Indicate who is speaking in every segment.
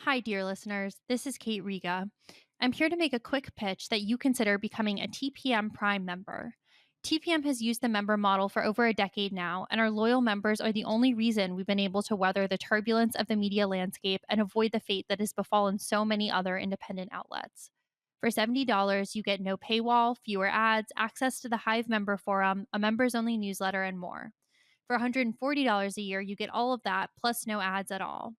Speaker 1: Hi, dear listeners. This is Kate Riga. I'm here to make a quick pitch that you consider becoming a TPM Prime member. TPM has used the member model for over a decade now, and our loyal members are the only reason we've been able to weather the turbulence of the media landscape and avoid the fate that has befallen so many other independent outlets. For $70, you get no paywall, fewer ads, access to the Hive member forum, a members only newsletter, and more. For $140 a year, you get all of that plus no ads at all.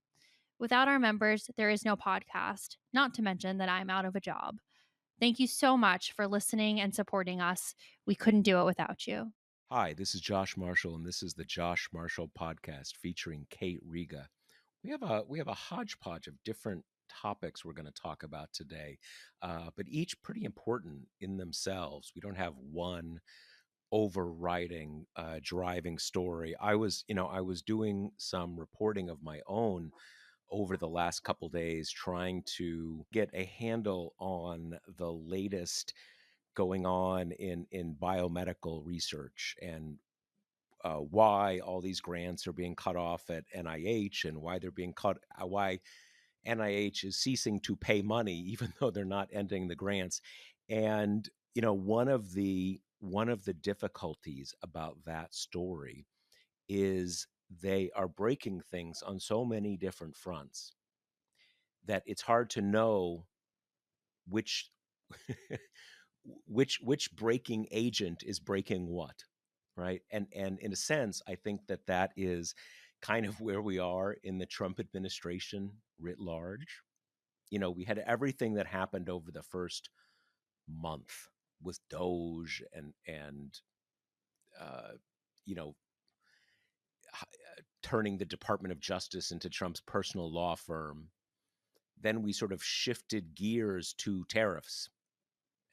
Speaker 1: Without our members, there is no podcast, not to mention that I'm out of a job. Thank you so much for listening and supporting us. We couldn't do it without you.
Speaker 2: Hi, this is Josh Marshall, and this is the Josh Marshall podcast featuring Kate Riga. We have a hodgepodge of different topics we're going to talk about today, but each pretty important in themselves. We don't have one overriding, driving story. I was doing some reporting of my own over the last couple days, trying to get a handle on the latest going on in biomedical research and why all these grants are being cut off at NIH and why they're being cut, why NIH is ceasing to pay money even though they're not ending the grants. And one of the difficulties about that story is they are breaking things on so many different fronts that it's hard to know which which breaking agent is breaking what, right? And in a sense, I think that is kind of where we are in the Trump administration writ large. We had everything that happened over the first month with Doge and uh, you know turning the Department of Justice into Trump's personal law firm. Then we sort of shifted gears to tariffs,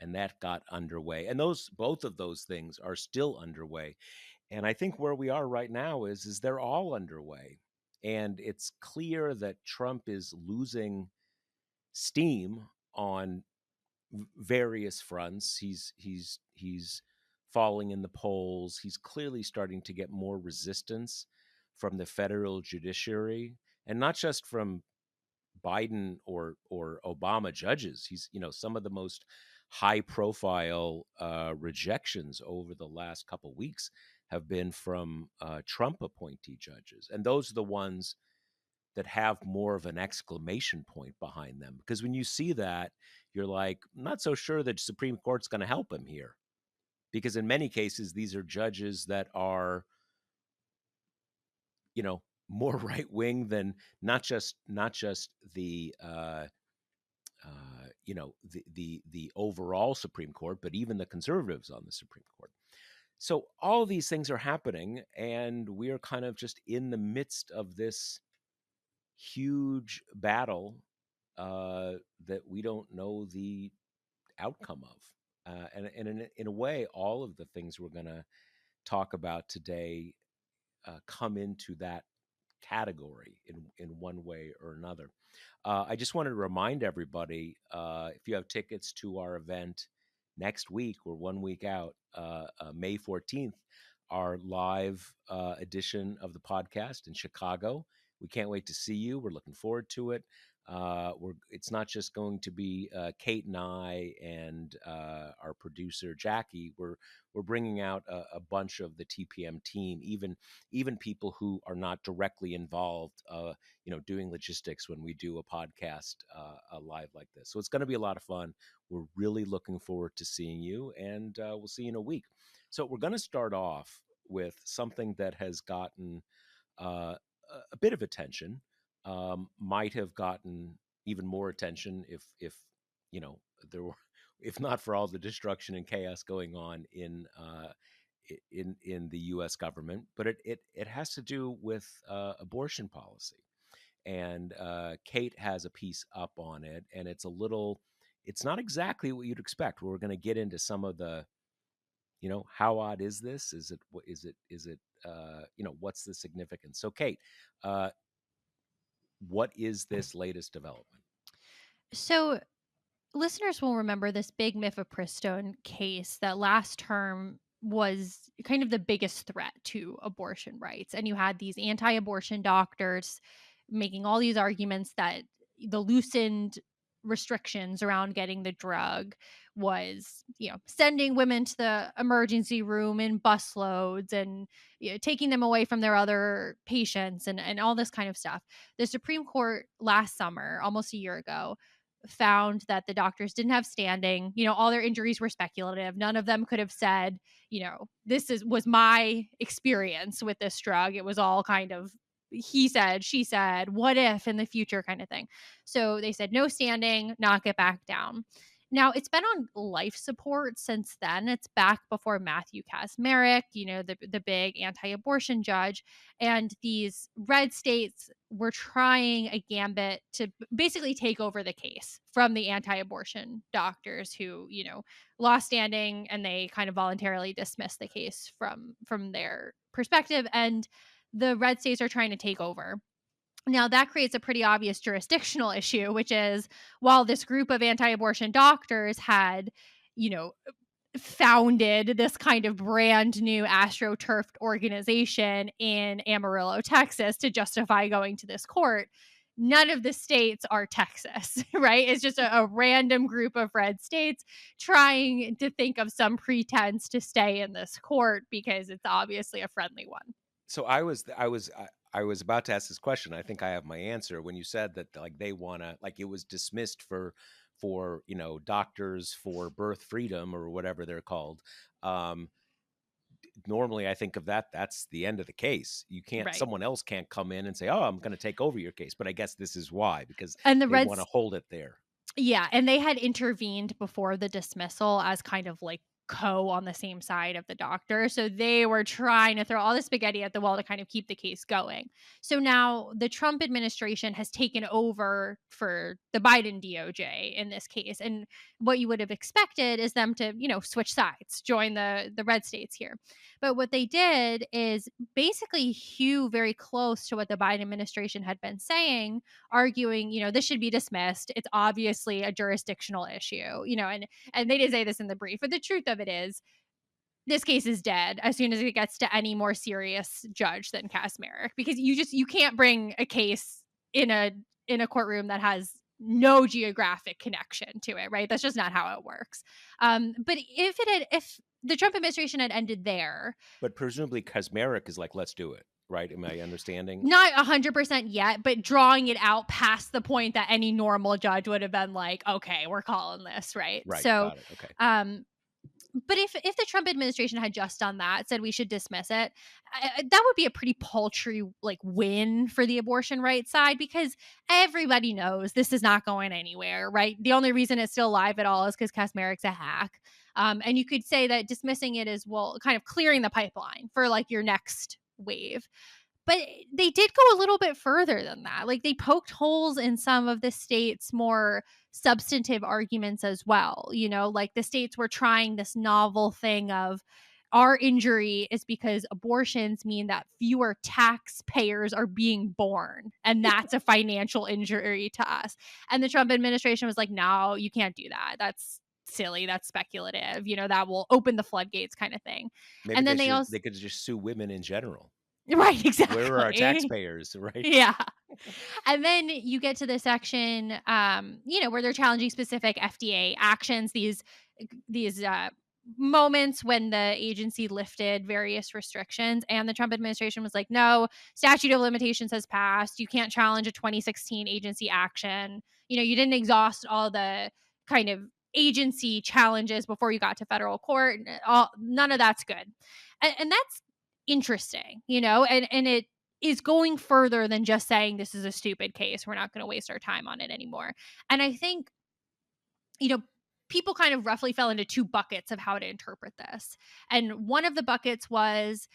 Speaker 2: and that got underway. And those both of those things are still underway. And I think where we are right now is they're all underway. And it's clear that Trump is losing steam on various fronts. He's falling in the polls. He's clearly starting to get more resistance from the federal judiciary, and not just from Biden or Obama judges. He's some of the most high profile rejections over the last couple weeks have been from Trump appointee judges, and those are the ones that have more of an exclamation point behind them. Because when you see that, you're like, I'm not so sure that Supreme Court's going to help him here. Because in many cases, these are judges that are, more right wing than not just the overall Supreme Court, but even the conservatives on the Supreme Court. So all these things are happening, and we are kind of just in the midst of this huge battle that we don't know the outcome of. And in a way, all of the things we're going to talk about today come into that category in one way or another. I just wanted to remind everybody, if you have tickets to our event next week, we're 1 week out, May 14th, our live edition of the podcast in Chicago. We can't wait to see you. We're looking forward to it. It's not just going to be Kate and I and our producer Jackie. We're bringing out a bunch of the TPM team, even people who are not directly involved, doing logistics when we do a podcast live like this. So it's going to be a lot of fun. We're really looking forward to seeing you, and we'll see you in a week. So we're going to start off with something that has gotten uh, a bit of attention. Might have gotten even more attention if there were, if not for all the destruction and chaos going on in the U.S. government. But it has to do with abortion policy, and Kate has a piece up on it, and it's not exactly what you'd expect. We're going to get into some of the, how odd is this? Is it what's the significance? So, Kate, uh, what is this latest development?
Speaker 1: So, listeners will remember this big mifepristone case that last term was kind of the biggest threat to abortion rights. And you had these anti abortion doctors making all these arguments that the loosened restrictions around getting the drug was, sending women to the emergency room in busloads and taking them away from their other patients and all this kind of stuff. The Supreme Court last summer, almost a year ago, found that the doctors didn't have standing. All their injuries were speculative. None of them could have said, was my experience with this drug. It was all kind of he said, she said, what if in the future kind of thing. So they said no standing, knock it back down. Now it's been on life support since then. It's back before Matthew Kacsmaryk, the big anti-abortion judge, and these red states were trying a gambit to basically take over the case from the anti-abortion doctors who, lost standing, and they kind of voluntarily dismissed the case from their perspective, and the red states are trying to take over. Now, that creates a pretty obvious jurisdictional issue, which is while this group of anti abortion doctors had, you know, founded this kind of brand new astroturfed organization in Amarillo, Texas to justify going to this court, none of the states are Texas, right? It's just a random group of red states trying to think of some pretense to stay in this court because it's obviously a friendly one.
Speaker 2: So I was about to ask this question. I think I have my answer when you said that like they want to like it was dismissed for doctors for birth freedom or whatever they're called. Um, Normally, I think of that's the end of the case. You can't
Speaker 1: Right.
Speaker 2: someone else can't come in and say, "Oh, I'm going to take over your case." But I guess this is why because
Speaker 1: And the
Speaker 2: they want to
Speaker 1: Reds
Speaker 2: hold it there.
Speaker 1: Yeah, and they had intervened before the dismissal as kind of like on the same side of the doctor. So they were trying to throw all the spaghetti at the wall to kind of keep the case going. So now the Trump administration has taken over for the Biden DOJ in this case. And what you would have expected is them to, switch sides, join the red states here. But what they did is basically hew very close to what the Biden administration had been saying, arguing, this should be dismissed. It's obviously a jurisdictional issue, and they didn't say this in the brief, but the truth of it is this case is dead as soon as it gets to any more serious judge than Kacsmaryk, because you can't bring a case in a courtroom that has no geographic connection to it, right? That's just not how it works. But if the Trump administration had ended there,
Speaker 2: But presumably, Kazmarek is like, "Let's do it." Right? Am I understanding?
Speaker 1: not 100% yet, but drawing it out past the point that any normal judge would have been like, okay, we're calling this, right?
Speaker 2: Right.
Speaker 1: So,
Speaker 2: Got it. Okay.
Speaker 1: um, but if the Trump administration had just done that, said we should dismiss it, that would be a pretty paltry like win for the abortion rights side, because everybody knows this is not going anywhere, right? The only reason it's still alive at all is because Kacsmaryk's a hack. And you could say that dismissing it is, well, kind of clearing the pipeline for like your next wave. But they did go a little bit further than that. Like, they poked holes in some of the states' more substantive arguments as well. Like the states were trying this novel thing of our injury is because abortions mean that fewer taxpayers are being born, and that's a financial injury to us. And the Trump administration was like, no, you can't do that. That's silly. That's speculative. That will open the floodgates kind of thing.
Speaker 2: Maybe
Speaker 1: And then they also,
Speaker 2: they could just sue women in general.
Speaker 1: right,
Speaker 2: Where are our
Speaker 1: exactly.
Speaker 2: taxpayers? Right.
Speaker 1: Yeah. And then you get to the section, where they're challenging specific FDA actions, these moments when the agency lifted various restrictions, and the Trump administration was like, no, statute of limitations has passed. You can't challenge a 2016 agency action. You didn't exhaust all the kind of agency challenges before you got to federal court. None of that's good. And that's interesting, and it is going further than just saying this is a stupid case. We're not going to waste our time on it anymore. And I think, you know, people kind of roughly fell into two buckets of how to interpret this. And one of the buckets was,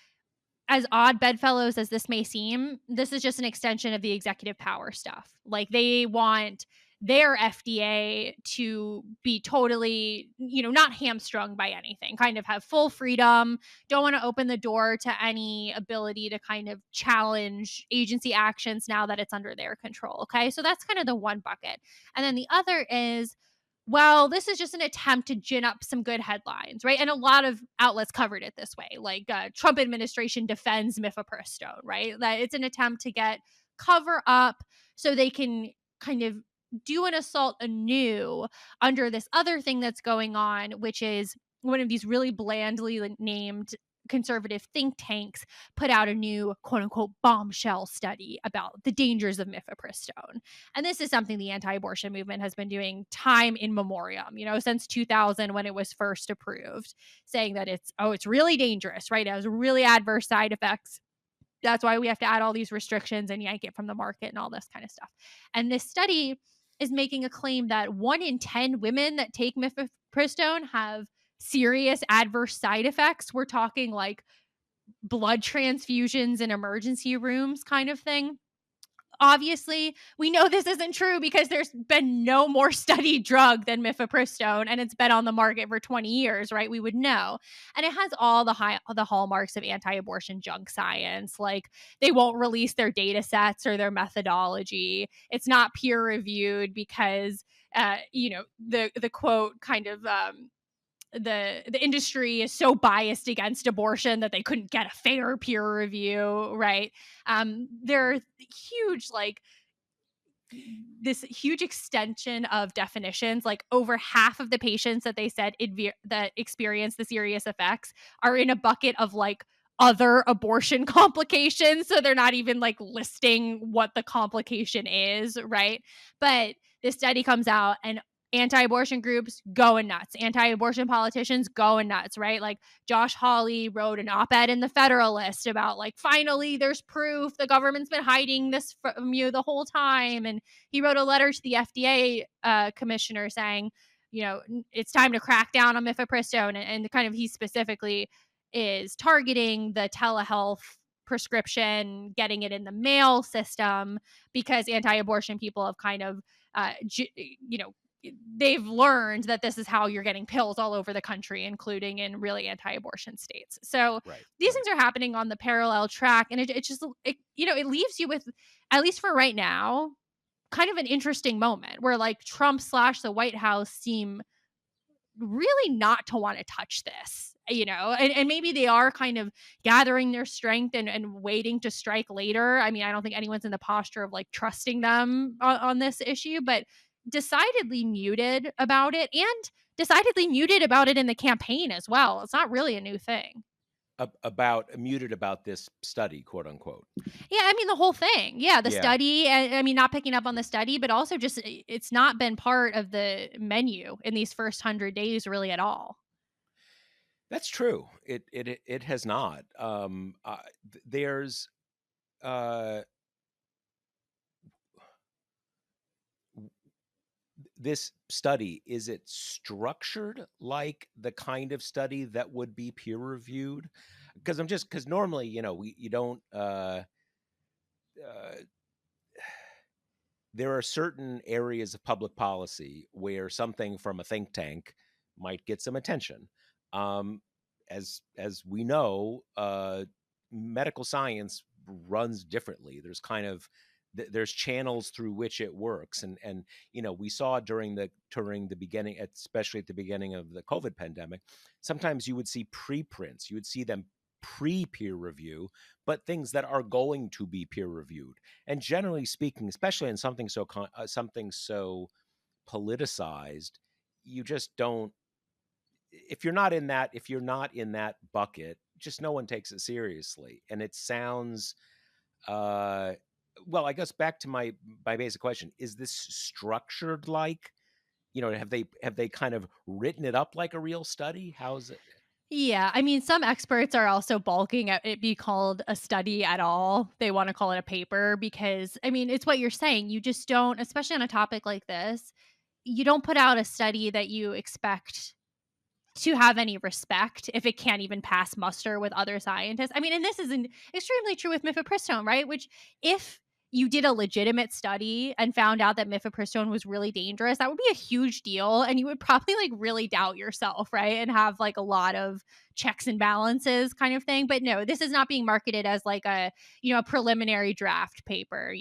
Speaker 1: as odd bedfellows as this may seem, this is just an extension of the executive power stuff. Like, they want their FDA to be totally, not hamstrung by anything, kind of have full freedom, don't want to open the door to any ability to kind of challenge agency actions now that it's under their control. Okay. So that's kind of the one bucket. And then the other is, well, this is just an attempt to gin up some good headlines, right? And a lot of outlets covered it this way, like Trump administration defends mifepristone, right? That it's an attempt to get cover up so they can kind of do an assault anew under this other thing that's going on, which is one of these really blandly named conservative think tanks put out a new quote unquote bombshell study about the dangers of mifepristone. And this is something the anti-abortion movement has been doing time in memoriam, since 2000 when it was first approved, saying that it's really dangerous, right? It has really adverse side effects. That's why we have to add all these restrictions and yank it from the market and all this kind of stuff. And this study is making a claim that 1 in 10 women that take mifepristone have serious adverse side effects. We're talking like blood transfusions in emergency rooms kind of thing. Obviously, we know this isn't true because there's been no more studied drug than mifepristone, and it's been on the market for 20 years, right? We would know. And it has all the hallmarks of anti-abortion junk science. Like, they won't release their data sets or their methodology. It's not peer reviewed because the quote kind of the industry is so biased against abortion that they couldn't get a fair peer review, right? There are huge, like, this huge extension of definitions. Like, over half of the patients that they said that experience the serious effects are in a bucket of like other abortion complications, so they're not even like listing what the complication is, right? But this study comes out and anti-abortion groups going nuts, anti-abortion politicians going nuts, right? Like, Josh Hawley wrote an op-ed in the Federalist about, like, finally there's proof the government's been hiding this from you the whole time. And he wrote a letter to the FDA commissioner saying, it's time to crack down on mifepristone. And kind of, he specifically is targeting the telehealth prescription, getting it in the mail system, because anti-abortion people have kind of, they've learned that this is how you're getting pills all over the country, including in really anti-abortion states. So
Speaker 2: Right,
Speaker 1: these
Speaker 2: right.
Speaker 1: things are happening on the parallel track, and it just it leaves you with, at least for right now, kind of an interesting moment where like Trump slash the White House seem really not to want to touch this, and maybe they are kind of gathering their strength and waiting to strike later. I mean, I don't think anyone's in the posture of like trusting them on this issue, but decidedly muted about it, and decidedly muted about it in the campaign as well. It's not really a new thing.
Speaker 2: About muted about this study, quote unquote.
Speaker 1: Yeah, I mean, the whole thing. Yeah, the
Speaker 2: Yeah,
Speaker 1: study, I mean, not picking up on the study, but also just it's not been part of the menu in these first 100 days really at all.
Speaker 2: that's true. It has not. There's uh, this study. Is it structured like the kind of study that would be peer reviewed? Because normally, we you don't. Uh, there are certain areas of public policy where something from a think tank might get some attention. Um, as we know, medical science runs differently. There's kind of there's channels through which it works, and we saw during the beginning, especially at the beginning of the COVID pandemic, sometimes you would see preprints, you would see them pre peer review, but things that are going to be peer reviewed. And generally speaking, especially in something so politicized, you just don't. If you're not in that bucket, just no one takes it seriously. And it sounds, uh, well, I guess back to my basic question: is this structured like? Have they kind of written it up like a real study? How's it?
Speaker 1: Yeah, I mean, some experts are also balking at it be called a study at all. They want to call it a paper because, I mean, it's what you're saying. You just don't, especially on a topic like this, you don't put out a study that you expect to have any respect if it can't even pass muster with other scientists. I mean, and this is extremely true with mifepristone, right? Which, if you did a legitimate study and found out that mifepristone was really dangerous, that would be a huge deal. And you would probably like really doubt yourself, right? And have like a lot of checks and balances kind of thing. But no, this is not being marketed as like a preliminary draft paper,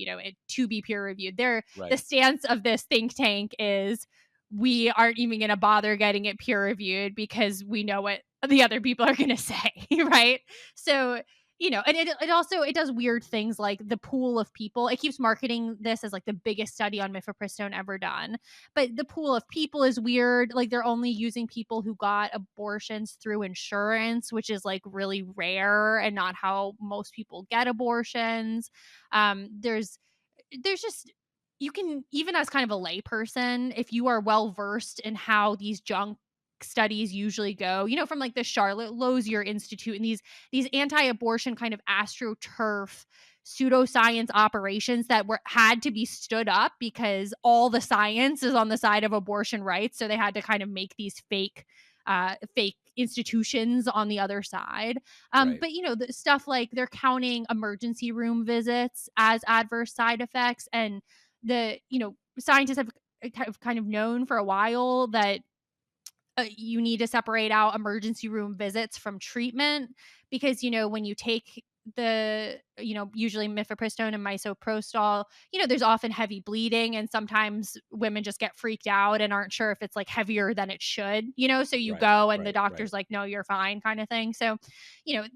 Speaker 1: to be peer reviewed. The
Speaker 2: Right.
Speaker 1: stance of this think tank is, we aren't even going to bother getting it peer reviewed because we know what the other people are going to say, right? So And it also it does weird things like the pool of people. It keeps marketing this as like the biggest study on mifepristone ever done, but the pool of people is weird. Like they're only using people who got abortions through insurance, which is like really rare and not how most people get abortions. There's just you can, even as kind of a layperson, if you are well versed in how these junk studies usually go, from like the Charlotte Lozier Institute and these anti-abortion kind of astroturf pseudoscience operations that were had to be stood up because all the science is on the side of abortion rights. So they had to kind of make these fake institutions on the other side.
Speaker 2: Right.
Speaker 1: But the stuff like they're counting emergency room visits as adverse side effects, and scientists have kind of known for a while that you need to separate out emergency room visits from treatment because when you take usually mifepristone and misoprostol, there's often heavy bleeding, and sometimes women just get freaked out and aren't sure if it's like heavier than it should, so you
Speaker 2: Right.
Speaker 1: go and the
Speaker 2: Right. Right.
Speaker 1: doctor's like, no, you're fine, kind of thing. So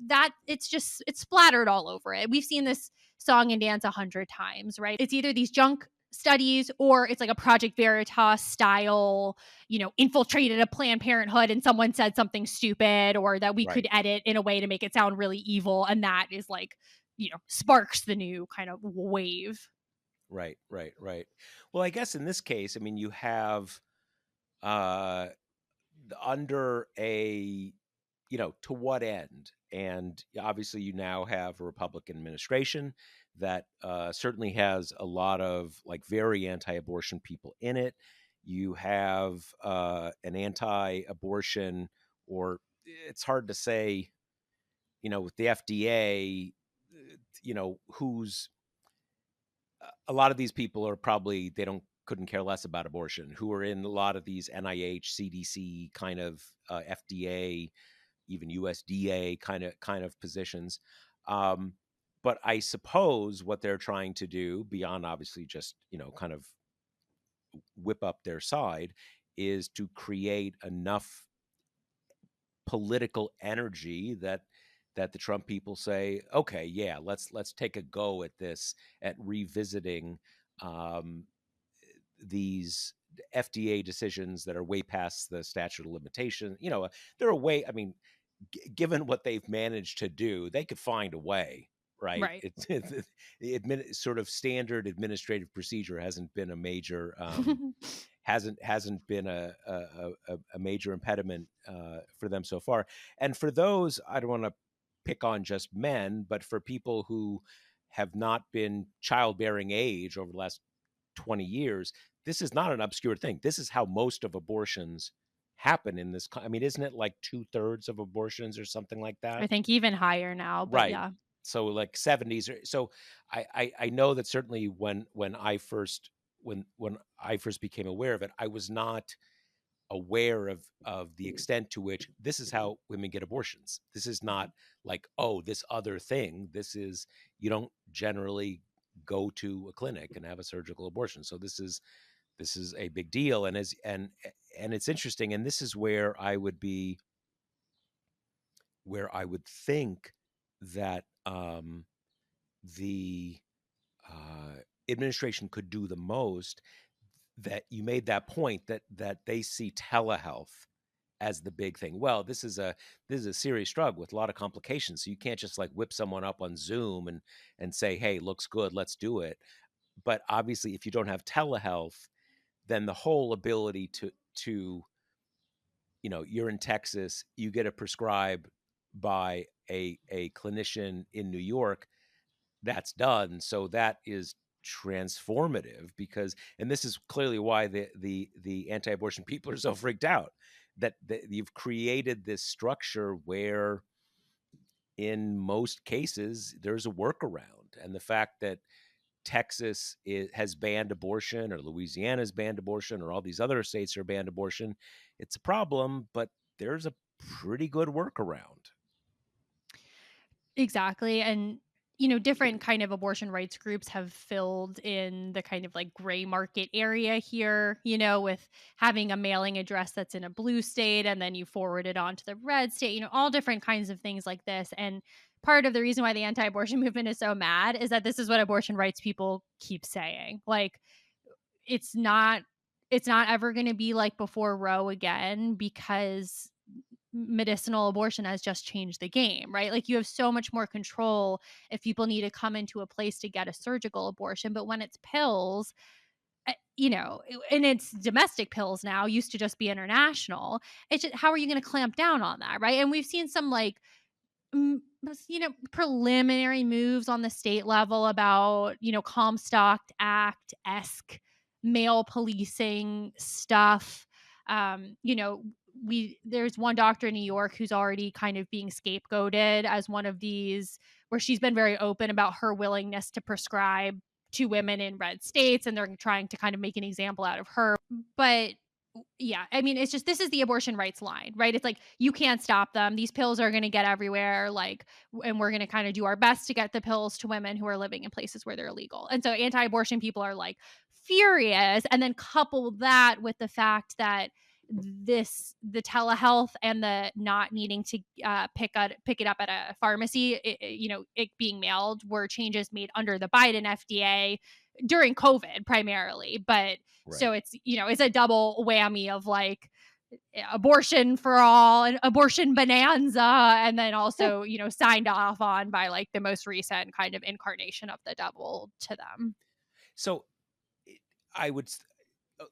Speaker 1: that it's splattered all over it. We've seen this song and dance 100 times, right? It's either these junk studies or it's like a Project Veritas style, infiltrated a Planned Parenthood and someone said something stupid, or that we could
Speaker 2: Right.
Speaker 1: edit in a way to make it sound really evil. And that is like, sparks the new kind of wave.
Speaker 2: Right. Right. Right. Well, I guess in this case, I mean, you have uh under a, to what end? And obviously, you now have a Republican administration that certainly has a lot of like very anti-abortion people in it. You have an anti-abortion, or it's hard to say, with the FDA, who's a lot of these people are probably they don't couldn't care less about abortion, who are in a lot of these NIH, CDC kind of FDA, even USDA kind of positions. Um, but I suppose what they're trying to do, beyond obviously just kind of whip up their side, is to create enough political energy that the Trump people say, okay, yeah, let's take a go at this, at revisiting um, these FDA decisions that are way past the statute of limitation. They're a way. I mean, given what they've managed to do, they could find a way, right?
Speaker 1: Right.
Speaker 2: It's sort of standard administrative procedure hasn't been a major hasn't been a major impediment for them so far. And for those, I don't want to pick on just men, but for people who have not been childbearing age over the last 20 years, this is not an obscure thing. This is how most of abortions happen in this. I mean, isn't it like 2/3 of abortions or something like
Speaker 1: I
Speaker 2: that?
Speaker 1: think even higher now, but
Speaker 2: Right.
Speaker 1: yeah.
Speaker 2: So like 70s. So I know that certainly when I first became aware of it, I was not aware of the extent to which this is how women get abortions. This is not like, oh, this other thing. This is, you don't generally go to a clinic and have a surgical abortion. So this is a big deal. And it's interesting. And this is where I would think that the uh, administration could do the most. That you made that point that they see telehealth as the big thing. Well, this is a serious drug with a lot of complications, so you can't just like whip someone up on Zoom and say, "Hey, looks good, let's do it." But obviously, if you don't have telehealth, then the whole ability to you're in Texas, you get it prescribed by a clinician in New York, that's done. So that is transformative, because and this is clearly why the anti-abortion people are so freaked out, that you've created this structure where in most cases there's a workaround. And the fact that has banned abortion, or Louisiana's banned abortion, or all these other states are banned abortion, it's a problem, but there's a pretty good workaround.
Speaker 1: Exactly. And different kind of abortion rights groups have filled in the kind of like gray market area here, with having a mailing address that's in a blue state and then you forward it on to the red state, all different kinds of things like this. And part of the reason why the anti-abortion movement is so mad is that this is what abortion rights people keep saying. Like, it's not it's not ever going to be like before Roe again, because medicinal abortion has just changed the game, right? Like, you have so much more control if people need to come into a place to get a surgical abortion, but when it's pills, and it's domestic pills now, used to just be international. It's just, how are you going to clamp down on that, right? And we've seen some like preliminary moves on the state level about, Comstock Act esque male policing stuff. There's one doctor in New York who's already kind of being scapegoated as one of these, where she's been very open about her willingness to prescribe to women in red states, and they're trying to kind of make an example out of her. But yeah, I mean, it's just, this is the abortion rights line, right? It's like, you can't stop them. These pills are going to get everywhere, like, and we're going to kind of do our best to get the pills to women who are living in places where they're illegal. And so anti-abortion people are like furious, and then couple that with the fact that the telehealth and the not needing to pick it up at a pharmacy, it being mailed, were changes made under the Biden FDA during COVID primarily. But
Speaker 2: Right.
Speaker 1: so it's a double whammy of like abortion for all and abortion bonanza, and then also, signed off on by like the most recent kind of incarnation of the devil to them.
Speaker 2: So it- I would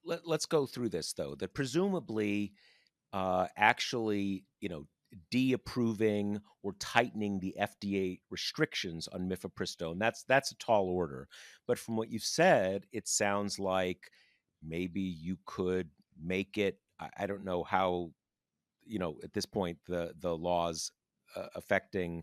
Speaker 2: let's go through this though. That presumably, actually, de-approving or tightening the FDA restrictions on mifepristone. That's a tall order. But from what you've said, it sounds like maybe you could make it. I don't know how, at this point, the laws affecting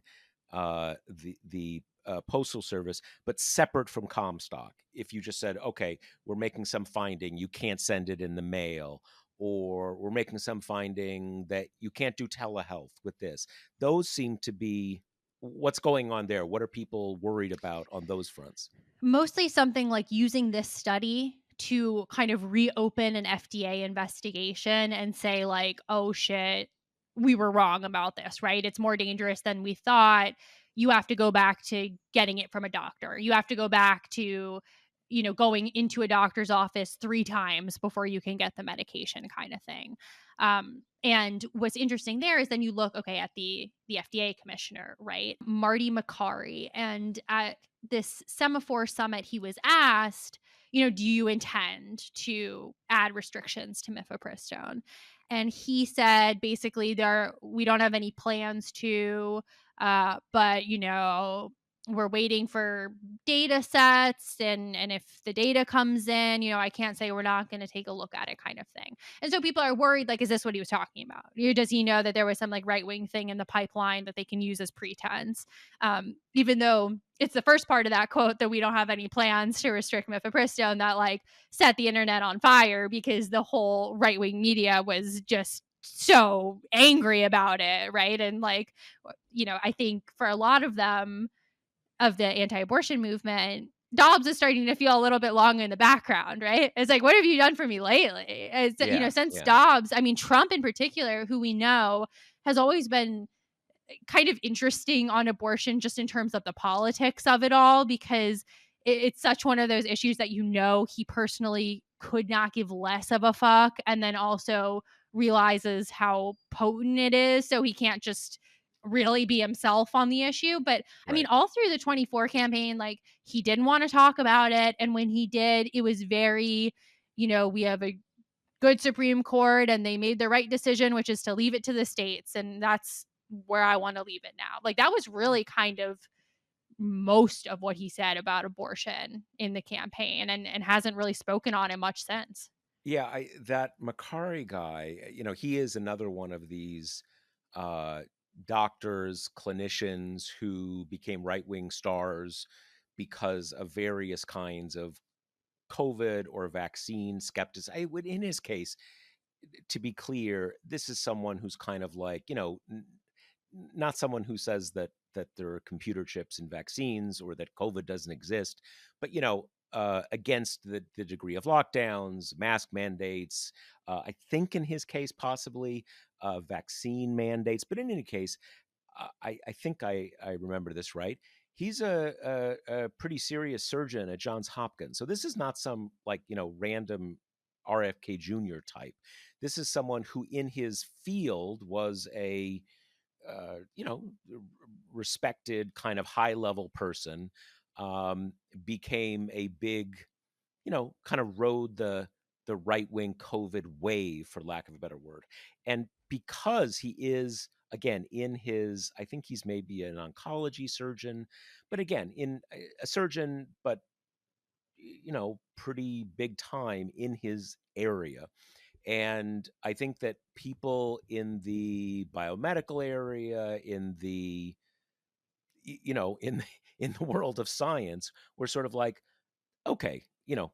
Speaker 2: the postal service, but separate from Comstock. If you just said, okay, we're making some finding, you can't send it in the mail, or we're making some finding that you can't do telehealth with this. Those seem to be what's going on there. What are people worried about on those fronts?
Speaker 1: Mostly something like using this study to kind of reopen an FDA investigation and say like, "Oh shit, we were wrong about this," right? It's more dangerous than we thought. You have to go back to getting it from a doctor. You have to go back to, going into a doctor's office 3 times before you can get the medication, kind of thing. And what's interesting there is then you look, okay, at the FDA commissioner, right? Marty McCary, and at this semaphore summit, he was asked, do you intend to add restrictions to mifepristone? And he said basically, there we don't have any plans to, but we're waiting for data sets, and if the data comes in, I can't say we're not going to take a look at it, kind of thing. And so people are worried, like, is this what he was talking about? Does he know that there was some like right wing thing in the pipeline that they can use as pretense? Even though it's the first part of that quote, that we don't have any plans to restrict mifepristone, that like set the internet on fire, because the whole right wing media was just so angry about it, right? And like, I think for a lot of them, of the anti-abortion movement, Dobbs is starting to feel a little bit long in the background, right? It's like, what have you done for me lately? It's,
Speaker 2: Yeah,
Speaker 1: since
Speaker 2: yeah,
Speaker 1: Dobbs, I mean, Trump in particular, who we know has always been kind of interesting on abortion, just in terms of the politics of it all, because it's such one of those issues that, he personally could not give less of a fuck, and then also realizes how potent it is, so he can't just really be himself on the issue. But I mean,
Speaker 2: right.
Speaker 1: all through the 24 campaign, like, he didn't want to talk about it, and when he did, it was very, we have a good Supreme Court and they made the right decision, which is to leave it to the states. And that's where I want to leave it now. Like, that was really kind of most of what he said about abortion in the campaign, and hasn't really spoken on it much since.
Speaker 2: Yeah, that Macari guy, he is another one of these uh, doctors, clinicians who became right-wing stars because of various kinds of COVID or vaccine skeptics. In his case, to be clear, this is someone who's kind of like, not someone who says that there are computer chips in vaccines or that COVID doesn't exist, but against the degree of lockdowns, mask mandates. I think in his case, possibly vaccine mandates. But in any case, I think I remember this right. He's a pretty serious surgeon at Johns Hopkins. So this is not some like, random RFK Jr. type. This is someone who in his field was a uh, you know, respected kind of high level person, um, became a big, kind of rode the right wing COVID wave, for lack of a better word. And because he is, again, in his, I think he's maybe an oncology surgeon, but again, in a surgeon, but pretty big time in his area. And I think that people in the biomedical area, in the in in the world of science, were sort of like, okay,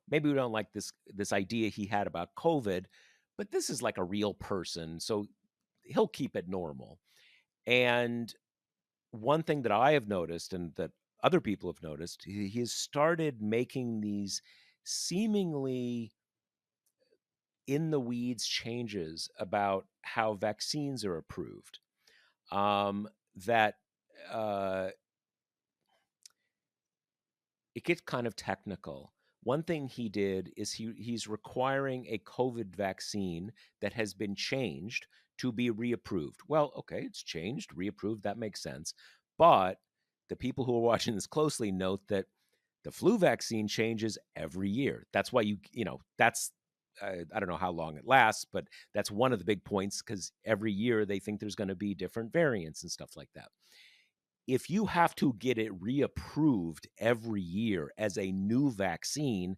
Speaker 2: maybe we don't like this idea he had about COVID, but this is like a real person, so he'll keep it normal. And one thing that I have noticed, and that other people have noticed, he has started making these seemingly in the weeds changes about how vaccines are approved. That uh, it gets kind of technical. One thing he did is he's requiring a COVID vaccine that has been changed to be reapproved. Well, okay, it's changed, reapproved, that makes sense. But the people who are watching this closely note that the flu vaccine changes every year. That's why that's I don't know how long it lasts, but that's one of the big points because every year they think there's going to be different variants and stuff like that. If you have to get it reapproved every year as a new vaccine,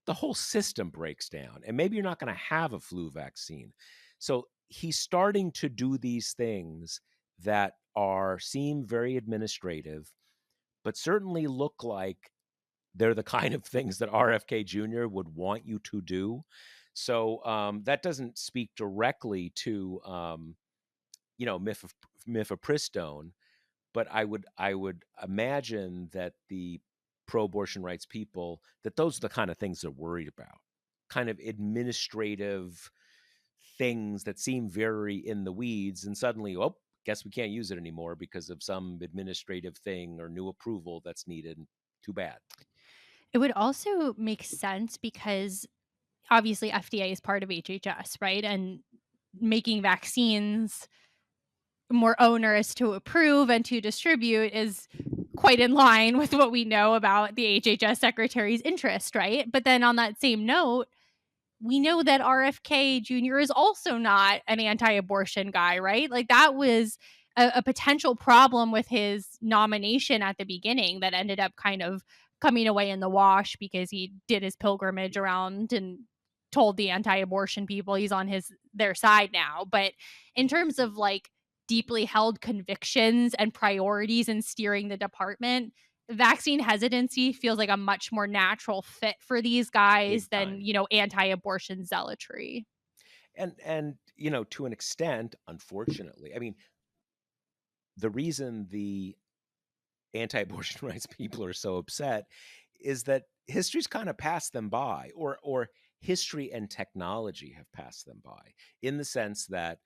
Speaker 2: the whole system breaks down. And maybe you're not going to have a flu vaccine. So he's starting to do these things that are seem very administrative, but certainly look like they're the kind of things that RFK Jr. would want you to do. So that doesn't speak directly to mifepristone, but I would imagine that the pro-abortion rights people, that those are the kind of things they're worried about, kind of administrative things that seem very in the weeds, and suddenly, oh, guess we can't use it anymore because of some administrative thing or new approval that's needed. Too bad.
Speaker 1: It would also make sense because obviously FDA is part of HHS, right? And making vaccines more onerous to approve and to distribute is quite in line with what we know about the HHS secretary's interest, right? But then on that same note, we know that RFK Jr. is also not an anti abortion guy, right? Like that was a potential problem with his nomination at the beginning that ended up kind of coming away in the wash because he did his pilgrimage around and told the anti abortion people he's on their side now. But in terms of like deeply held convictions and priorities in steering the department, vaccine hesitancy feels like a much more natural fit for these guys
Speaker 2: Big
Speaker 1: than,
Speaker 2: time.
Speaker 1: anti-abortion zealotry.
Speaker 2: And to an extent, unfortunately, I mean, the reason the anti-abortion rights people are so upset is that history's kind of passed them by, or history and technology have passed them by, in the sense that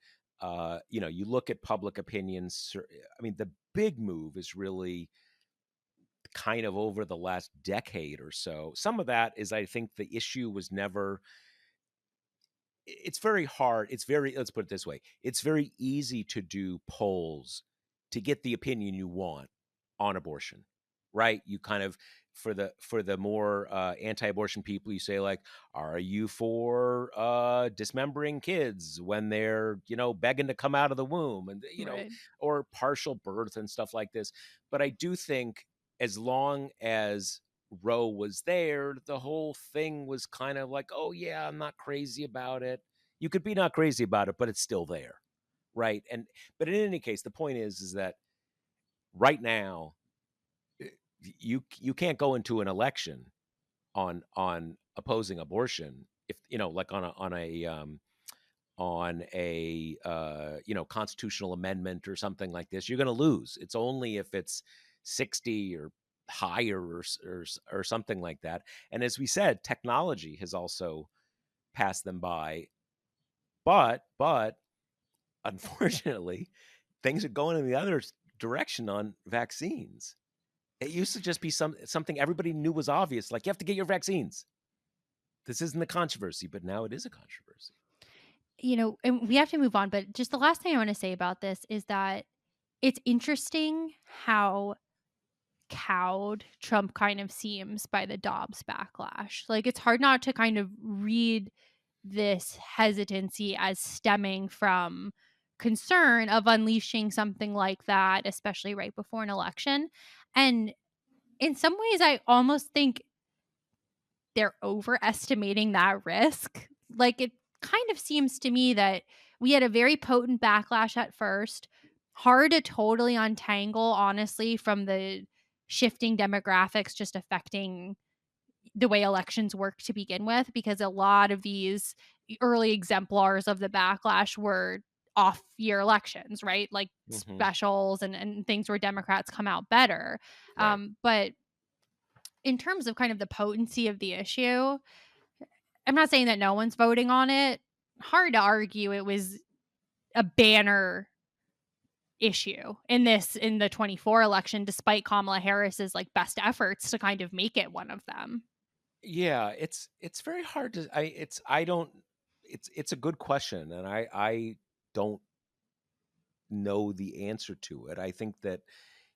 Speaker 2: you look at public opinions. I mean, the big move is really kind of over the last decade or so. Some of that is, I think, the issue was never, it's very hard. It's very, let's put it this way, it's very easy to do polls to get the opinion you want on abortion, right? You kind of, for the more anti-abortion people, you say like, are you for dismembering kids when they're begging to come out of the womb, and
Speaker 1: Right.
Speaker 2: or partial birth and stuff like this. But I do think, as long as Roe was there, the whole thing was kind of like, oh yeah, I'm not crazy about it. You could be not crazy about it, but it's still there, right? And but in any case, the point is that right now, eh, you can't go into an election on opposing abortion, if like on a constitutional amendment or something like this. You're going to lose. It's only if it's 60 or higher, or something like that. And as we said, technology has also passed them by. But unfortunately, things are going in the other direction on vaccines. It used to just be something everybody knew was obvious, like, "You have to get your vaccines." This isn't a controversy, but now it is a controversy.
Speaker 1: And we have to move on, but just the last thing I want to say about this is that it's interesting how cowed Trump kind of seems by the Dobbs backlash. Like, it's hard not to kind of read this hesitancy as stemming from concern of unleashing something like that, especially right before an election. And in some ways, I almost think they're overestimating that risk. Like, it kind of seems to me that we had a very potent backlash at first, hard to totally untangle, honestly, from the shifting demographics just affecting the way elections work to begin with, because a lot of these early exemplars of the backlash were off year elections, right? Like
Speaker 2: Mhm.
Speaker 1: specials and things where Democrats come out better.
Speaker 2: Right.
Speaker 1: But in terms of kind of the potency of the issue, I'm not saying that no one's voting on it. Hard to argue it was a banner issue in the 24 election, despite Kamala Harris's like best efforts to kind of make it one of them.
Speaker 2: Yeah, it's very hard to I don't it's a good question, and I don't know the answer to it. I think that,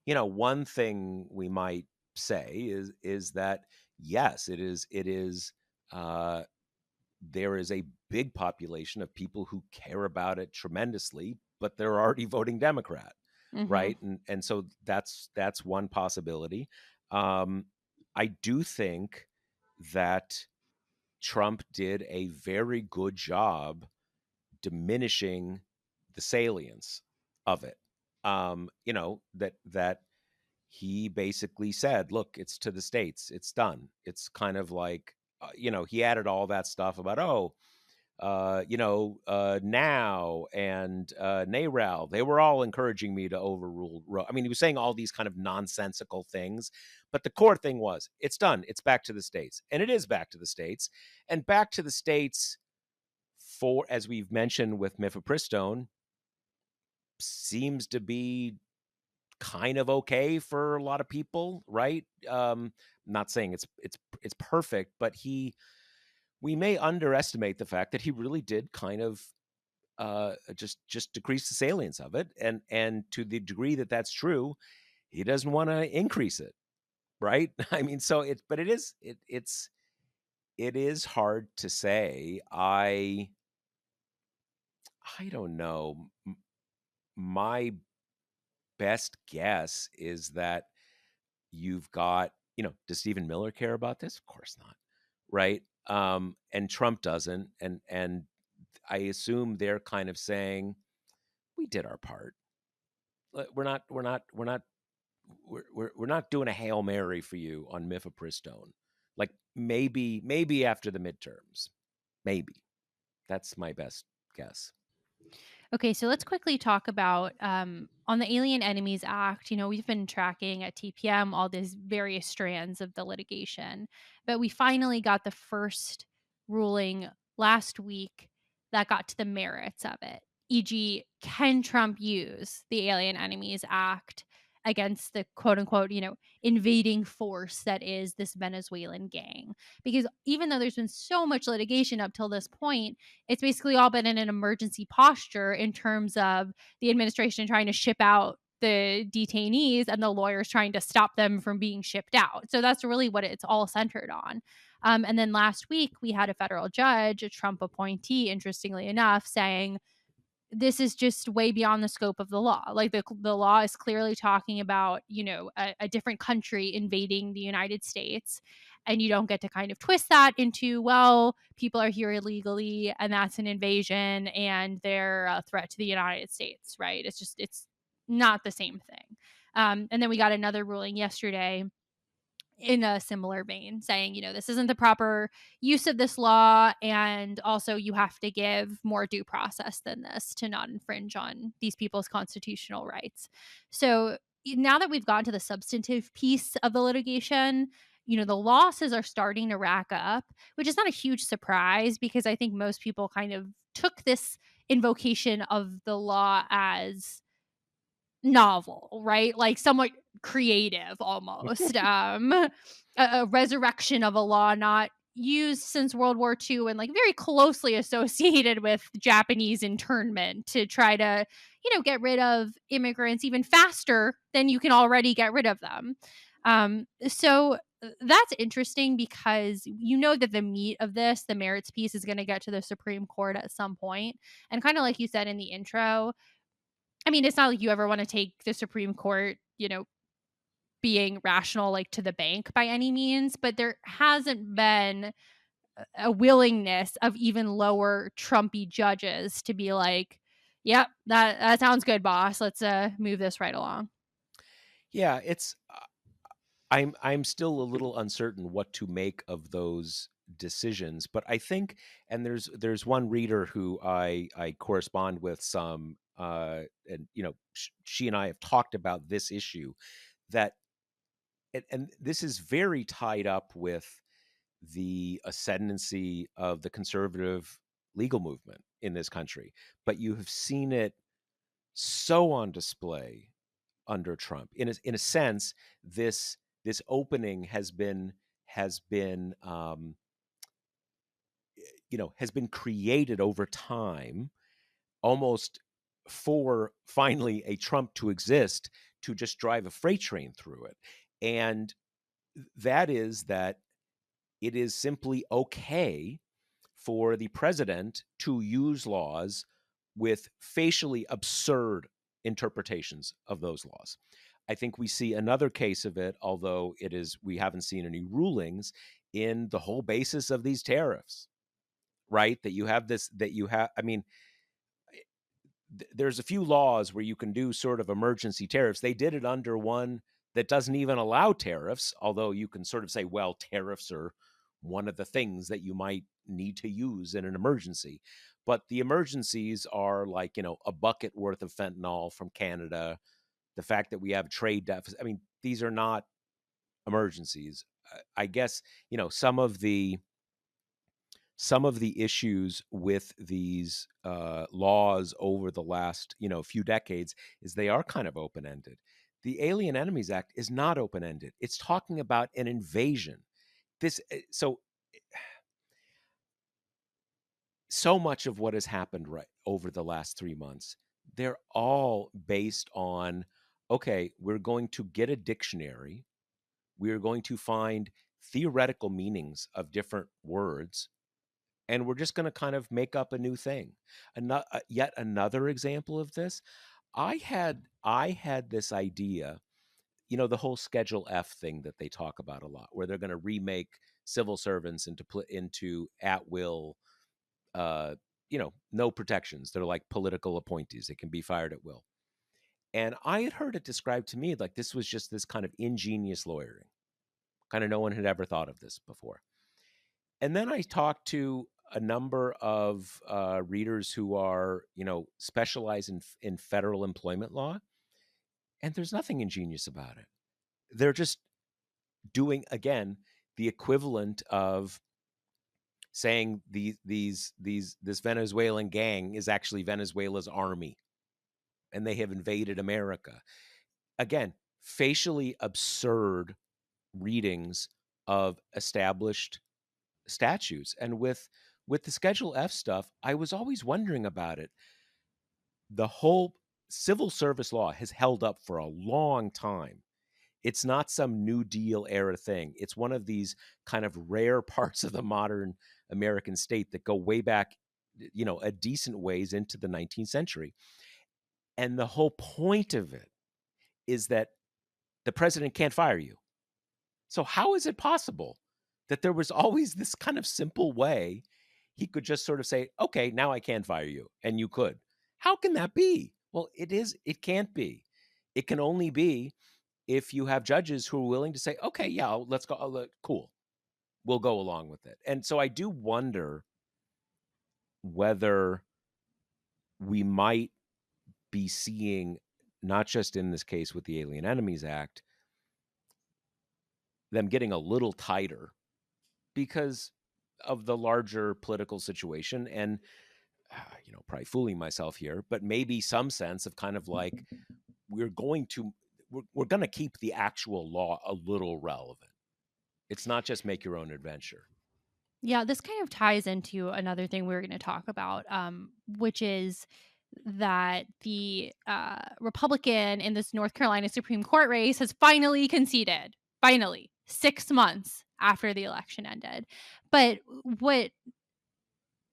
Speaker 2: one thing we might say is that yes, it is uh there is a big population of people who care about it tremendously, but they're already voting Democrat,
Speaker 1: Mhm.
Speaker 2: right? And so that's one possibility. Um, I do think that Trump did a very good job diminishing the salience of it. That he basically said, "Look, it's to the states. It's done." It's kind of like, he added all that stuff about, now and NARAL, they were all encouraging me to overrule Roe. I mean, he was saying all these kind of nonsensical things, but the core thing was, it's done. It's back to the states, and it is back to the states, and back to the states for, as we've mentioned with mifepristone, seems to be kind of okay for a lot of people, right? Not saying it's perfect, but we may underestimate the fact that he really did kind of just decrease the salience of it, and to the degree that that's true, he doesn't want to increase it, right? I mean, so it is hard to say. I don't know. My best guess is that you've got, does Stephen Miller care about this? Of course not, right? And Trump doesn't, and I assume they're kind of saying, we did our part. We're not doing a Hail Mary for you on mifepristone. Like, maybe after the midterms, maybe. That's my best guess.
Speaker 1: Okay, so let's quickly talk about on the Alien Enemies Act. We've been tracking at TPM all these various strands of the litigation, but we finally got the first ruling last week that got to the merits of it. E.g., can Trump use the Alien Enemies Act against the quote unquote, invading force that is this Venezuelan gang? Because even though there's been so much litigation up till this point, it's basically all been in an emergency posture in terms of the administration trying to ship out the detainees and the lawyers trying to stop them from being shipped out. So that's really what it's all centered on. And then last week, we had a federal judge, a Trump appointee, interestingly enough, saying this is just way beyond the scope of the law. Like the law is clearly talking about, a different country invading the United States. And you don't get to kind of twist that into, well, people are here illegally and that's an invasion and they're a threat to the United States, right? It's not the same thing. And then we got another ruling yesterday in a similar vein, saying, this isn't the proper use of this law. And also, you have to give more due process than this to not infringe on these people's constitutional rights. So now that we've gotten to the substantive piece of the litigation, the losses are starting to rack up, which is not a huge surprise because I think most people kind of took this invocation of the law as novel, right? Like somewhat creative almost. A resurrection of a law not used since World War II and like very closely associated with Japanese internment to try to, get rid of immigrants even faster than you can already get rid of them. That's interesting because you know that the meat of this, the merits piece, is going to get to the Supreme Court at some point. And kind of like you said in the intro, I mean, it's not like you ever wanna take the Supreme Court, being rational, like, to the bank by any means, but there hasn't been a willingness of even lower Trumpy judges to be like, "Yep, that sounds good, boss. Let's, move this right along."
Speaker 2: Yeah, it's I'm still a little uncertain what to make of those decisions, but I think, and there's one reader who I correspond with some, and she and I have talked about this issue, that and this is very tied up with the ascendancy of the conservative legal movement in this country, but you have seen it so on display under Trump. In a sense, this opening has been has been created over time, almost for finally a Trump to exist, to just drive a freight train through it. And that is that it is simply okay for the president to use laws with facially absurd interpretations of those laws. I think we see another case of it, although we haven't seen any rulings, in the whole basis of these tariffs, right? I mean, there's a few laws where you can do sort of emergency tariffs. They did it under one that doesn't even allow tariffs, although you can sort of say, well, tariffs are one of the things that you might need to use in an emergency. But the emergencies are like, a bucket worth of fentanyl from Canada, the fact that we have trade deficit. I mean, these are not emergencies. I guess, some of the issues with these laws over the last few decades is they are kind of open ended. The Alien Enemies Act is not open ended. It's talking about an invasion. So much of what has happened right over the last 3 months, they're all based on, okay, we're going to get a dictionary, we are going to find theoretical meanings of different words, and we're just going to kind of make up a new thing. Yet another example of this, I had this idea, the whole Schedule F thing that they talk about a lot, where they're going to remake civil servants into at will, uh, no protections. They're like political appointees; they can be fired at will. And I had heard it described to me like this was just this kind of ingenious lawyering, kind of no one had ever thought of this before. And then I talked to a number of readers who are, specialize in federal employment law, and there's nothing ingenious about it. They're just doing, again, the equivalent of saying this Venezuelan gang is actually Venezuela's army, and they have invaded America. Again, facially absurd readings of established statutes. And with the Schedule F stuff, I was always wondering about it. The whole civil service law has held up for a long time. It's not some New Deal era thing. It's one of these kind of rare parts of the modern American state that go way back, a decent ways into the 19th century. And the whole point of it is that the president can't fire you. So how is it possible that there was always this kind of simple way he could just sort of say, "Okay, now I can fire you," and you could? How can that be? Well, it can't be. It can only be if you have judges who are willing to say, "Okay, yeah, let's go. Cool. We'll go along with it." And so I do wonder whether we might be seeing, not just in this case with the Alien Enemies Act, them getting a little tighter because of the larger political situation, and probably fooling myself here, but maybe some sense of kind of like we're going to we're going to keep the actual law a little relevant. It's not just make your own adventure.
Speaker 1: Yeah, this kind of ties into another thing we are going to talk about, which is that the Republican in this North Carolina Supreme Court race has finally conceded. Finally, 6 months after the election ended. But what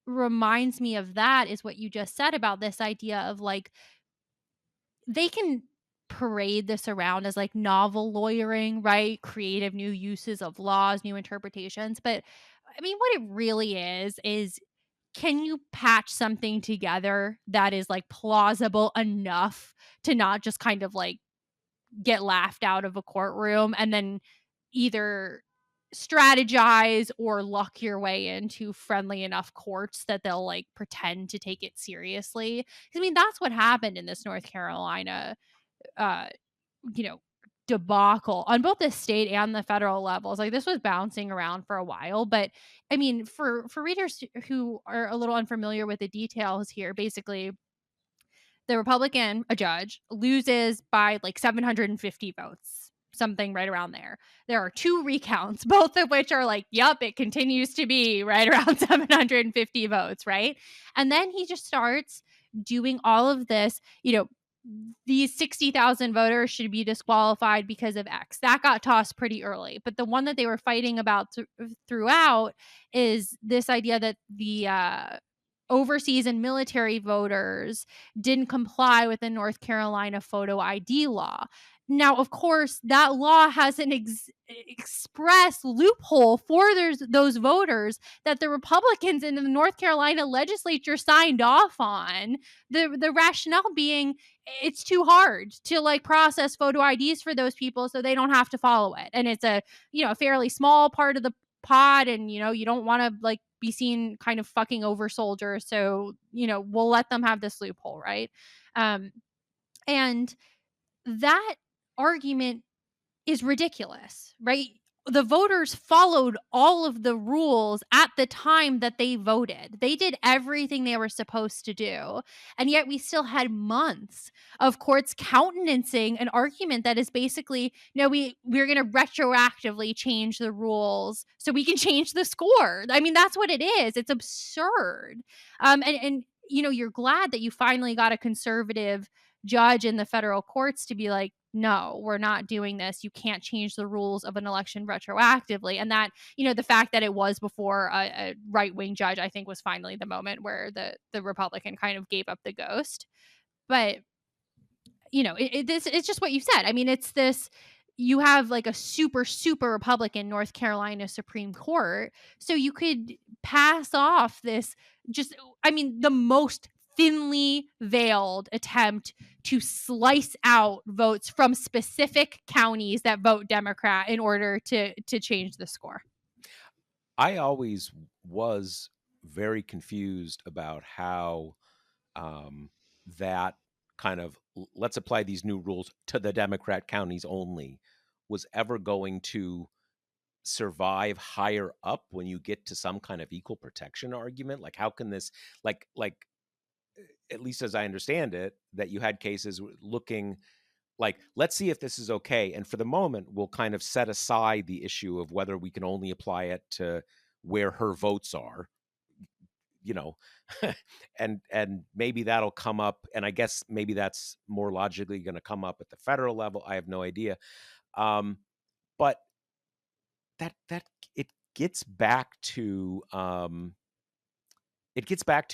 Speaker 1: reminds me of that is what you just said about this idea of like they can parade this around as like novel lawyering, right? Creative new uses of laws, new interpretations. But I mean, what it really is can you patch something together that is like plausible enough to not just kind of like get laughed out of a courtroom and then either strategize or luck your way into friendly enough courts that they'll like pretend to take it seriously. I mean, that's what happened in this North Carolina uh, you know, debacle on both the state and the federal levels. Like this was bouncing around for a while, but I mean, for readers who are a little unfamiliar with the details here, basically the Republican, a judge, loses by like 750 votes, something right around there. There are two recounts, both of which are like, yep, it continues to be right around 750 votes, right? And then he just starts doing all of this, these 60,000 voters should be disqualified because of X. That got tossed pretty early. But the one that they were fighting about throughout is this idea that the overseas and military voters didn't comply with the North Carolina photo ID law. Now, of course, that law has an express loophole for those voters that the Republicans in the North Carolina legislature signed off on. The rationale being it's too hard to like process photo IDs for those people, so they don't have to follow it. And it's a a fairly small part of the pod, and you don't want to like be seen kind of fucking over soldiers, so we'll let them have this loophole, right? um and that argument is ridiculous, right? The voters followed all of the rules at the time that they voted. They did everything they were supposed to do. And yet we still had months of courts countenancing an argument that is basically, no, we're going to retroactively change the rules so we can change the score. I mean, that's what it is. It's absurd. And you're glad that you finally got a conservative judge in the federal courts to be like, no, we're not doing this. You can't change the rules of an election retroactively. And that, the fact that it was before a right wing judge, I think was finally the moment where the Republican kind of gave up the ghost. But it's just what you said. I mean, it's this. You have like a super, super Republican North Carolina Supreme Court. So you could pass off this just, I mean, the most thinly veiled attempt to slice out votes from specific counties that vote Democrat in order to change the score.
Speaker 2: I always was very confused about how that kind of let's apply these new rules to the Democrat counties only was ever going to survive higher up when you get to some kind of equal protection argument. Like how can this like at least as I understand it, that you had cases looking like, let's see if this is okay. And for the moment, we'll kind of set aside the issue of whether we can only apply it to where her votes are, you know, and maybe that'll come up. And I guess maybe that's more logically going to come up at the federal level. I have no idea. But that it gets back to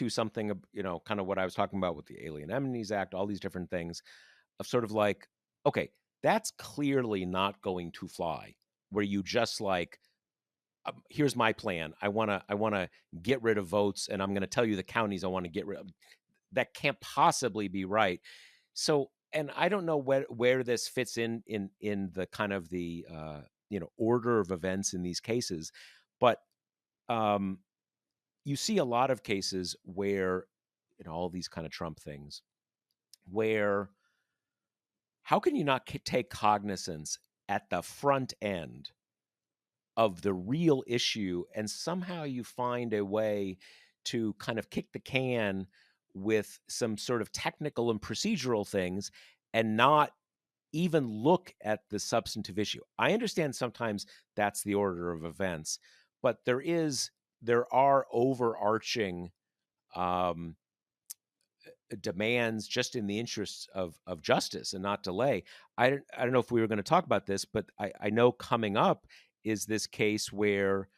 Speaker 2: something, kind of what I was talking about with the Alien Amnesties Act, all these different things of sort of like, okay, that's clearly not going to fly. Where you just like, here's my plan. I want to get rid of votes, and I'm going to tell you the counties I want to get rid of. That can't possibly be right. So, and I don't know where this fits in the kind of the order of events in these cases, but you see a lot of cases where all these kind of Trump things where how can you not take cognizance at the front end of the real issue, and somehow you find a way to kind of kick the can with some sort of technical and procedural things, and not even look at the substantive issue. I understand sometimes that's the order of events, but there are overarching um, demands just in the interests of justice and not delay. I don't know if we were going to talk about this, but I know coming up is this case where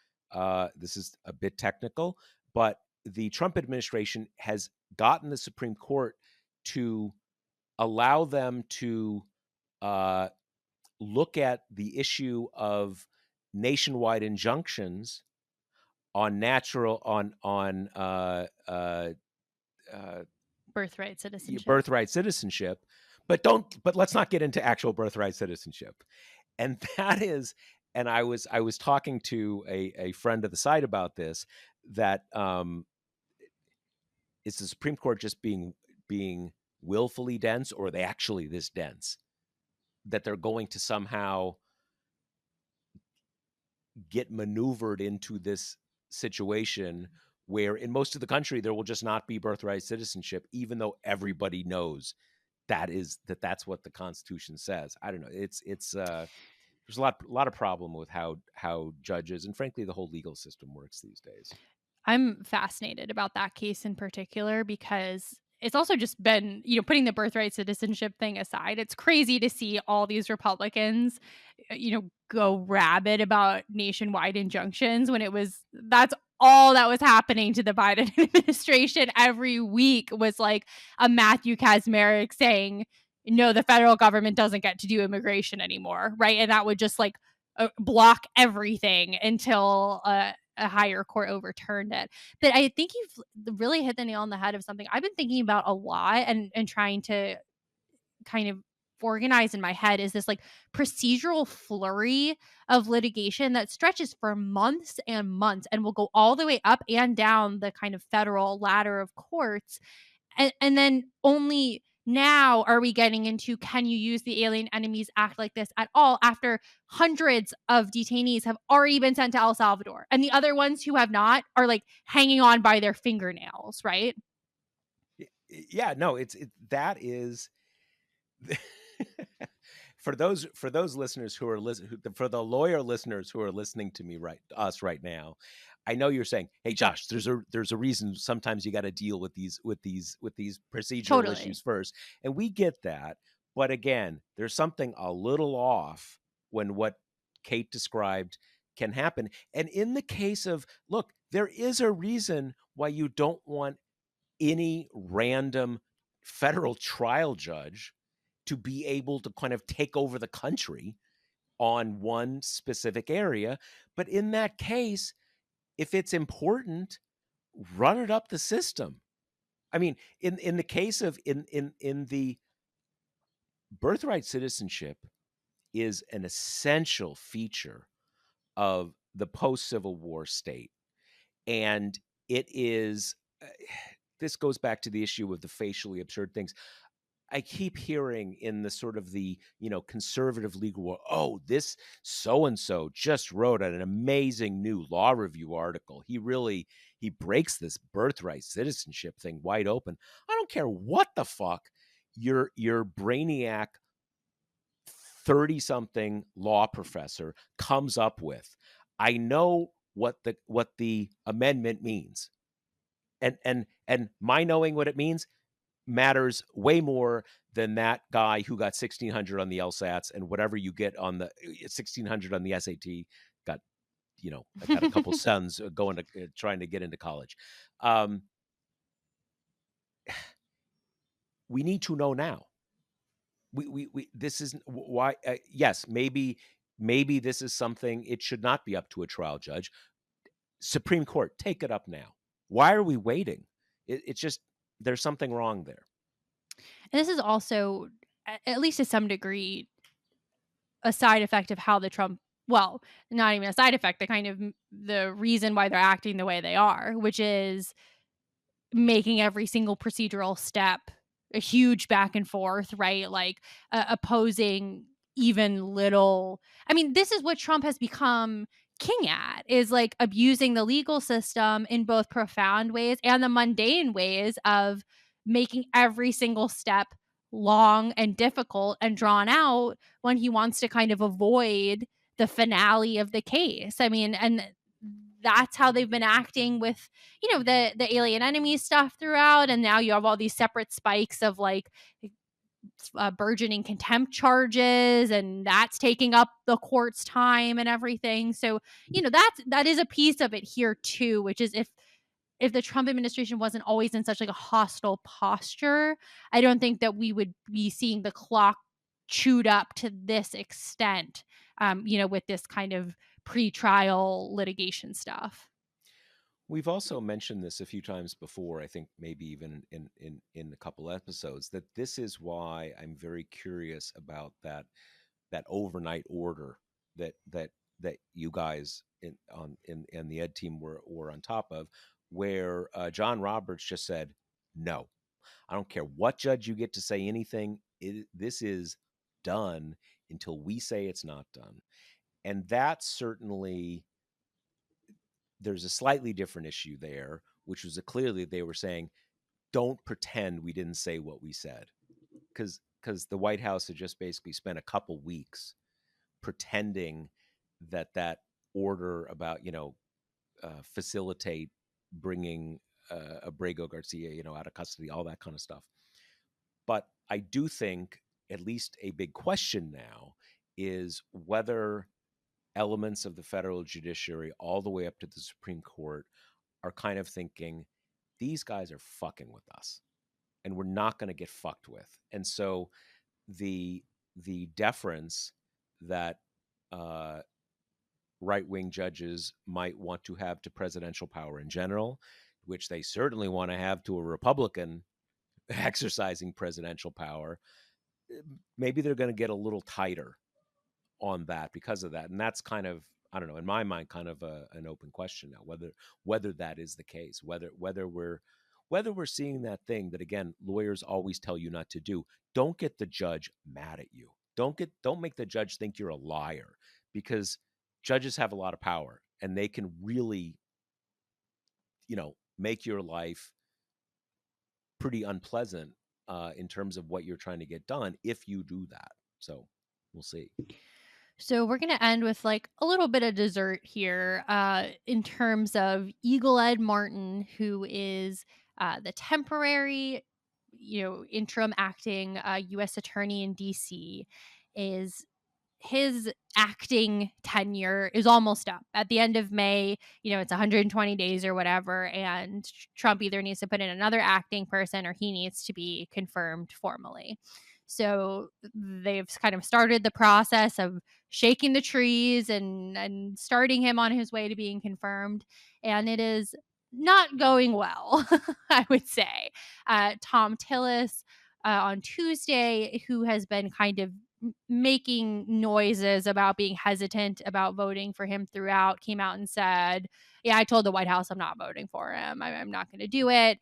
Speaker 2: this is a bit technical, but the Trump administration has gotten the Supreme Court to allow them to uh, look at the issue of nationwide injunctions on natural on uh,
Speaker 1: Birthright citizenship.
Speaker 2: birthright citizenship, but let's not get into actual birthright citizenship. And that is, and I was talking to a friend of the site about this, that is the Supreme Court just being willfully dense, or are they actually this dense that they're going to somehow get maneuvered into this situation where in most of the country there will just not be birthright citizenship, even though everybody knows that's what the Constitution says. I don't know. It's there's a lot of problem with how judges and frankly the whole legal system works these days.
Speaker 1: I'm fascinated about that case in particular because it's also just been, putting the birthright citizenship thing aside, it's crazy to see all these Republicans, go rabid about nationwide injunctions when that's all that was happening to the Biden administration every week was like a Matthew Kacsmaryk saying, no, the federal government doesn't get to do immigration anymore, right? And that would just like block everything until a higher court overturned it. But I think you've really hit the nail on the head of something I've been thinking about a lot and trying to kind of organize in my head is this like procedural flurry of litigation that stretches for months and months and will go all the way up and down the kind of federal ladder of courts and then only now are we getting into can you use the Alien Enemies Act like this at all after hundreds of detainees have already been sent to El Salvador and the other ones who have not are like hanging on by their fingernails, right?
Speaker 2: Yeah, no, that is for those listeners who are for the lawyer listeners who are listening to us right now. I know you're saying, "Hey, Josh, there's a reason sometimes you got to deal with these procedural
Speaker 1: Totally.
Speaker 2: issues first," and we get that. But again, there's something a little off when what Kate described can happen. And in the case of, look, there is a reason why you don't want any random federal trial judge to be able to kind of take over the country on one specific area. But in that case, if it's important, run it up the system. I mean, in the case of in the birthright citizenship is an essential feature of the post Civil War state, and it is. This goes back to the issue of the facially absurd things. I keep hearing in the sort of the, conservative legal world, oh, this so and so just wrote an amazing new law review article. He breaks this birthright citizenship thing wide open. I don't care what the fuck your brainiac 30 something law professor comes up with. I know what the amendment means. And my knowing what it means matters way more than that guy who got 1600 on the LSATs and whatever you get on the 1600 on the SAT. Got got a couple sons going to trying to get into college. Um, we need to know now. We this is why. Yes, maybe this is something it should not be up to a trial judge. Supreme Court, take it up now. Why are we waiting? It's just there's something wrong there.
Speaker 1: And this is also, at least to some degree, a side effect of how the Trump, well, not even a side effect, the kind of the reason why they're acting the way they are, which is making every single procedural step a huge back and forth, right? Like opposing even little. I mean, this is what Trump has become king at is like abusing the legal system in both profound ways and the mundane ways of making every single step long and difficult and drawn out when he wants to kind of avoid the finale of the case. I mean, and that's how they've been acting with, the alien enemy stuff throughout. And now you have all these separate spikes of like burgeoning contempt charges, and that's taking up the court's time and everything. So, that is a piece of it here too, which is if the Trump administration wasn't always in such like a hostile posture, I don't think that we would be seeing the clock chewed up to this extent, with this kind of pretrial litigation stuff.
Speaker 2: We've also mentioned this a few times before, I think maybe even in a couple episodes, that this is why I'm very curious about that overnight order that you guys in the ed team were on top of, where John Roberts just said, no, I don't care what judge you get to say anything. This is done until we say it's not done. And that certainly, there's a slightly different issue there, which was clearly they were saying, don't pretend we didn't say what we said. Because the White House had just basically spent a couple weeks pretending that order about, facilitate bringing Abrego Garcia, out of custody, all that kind of stuff. But I do think at least a big question now is whether elements of the federal judiciary, all the way up to the Supreme Court, are kind of thinking these guys are fucking with us, and we're not going to get fucked with. And so the deference that right wing judges might want to have to presidential power in general, which they certainly want to have to a Republican exercising presidential power, maybe they're going to get a little tighter on that because of that. And that's kind of, I don't know, in my mind, kind of an open question now, whether that is the case, whether we're seeing that thing that, again, lawyers always tell you not to do. Don't get the judge mad at you. Don't make the judge think you're a liar, because judges have a lot of power and they can really, make your life pretty unpleasant in terms of what you're trying to get done if you do that. So we'll see.
Speaker 1: So we're going to end with like a little bit of dessert here, in terms of Eagle Ed Martin, who is the temporary, interim acting U.S. attorney in D.C. is his acting tenure is almost up. At the end of May, it's 120 days or whatever, and Trump either needs to put in another acting person or he needs to be confirmed formally. So they've kind of started the process of shaking the trees and starting him on his way to being confirmed, and it is not going well, I would say. Tom Tillis on Tuesday, who has been kind of making noises about being hesitant about voting for him throughout, came out and said, yeah, I told the White House I'm not voting for him. I'm not going to do it.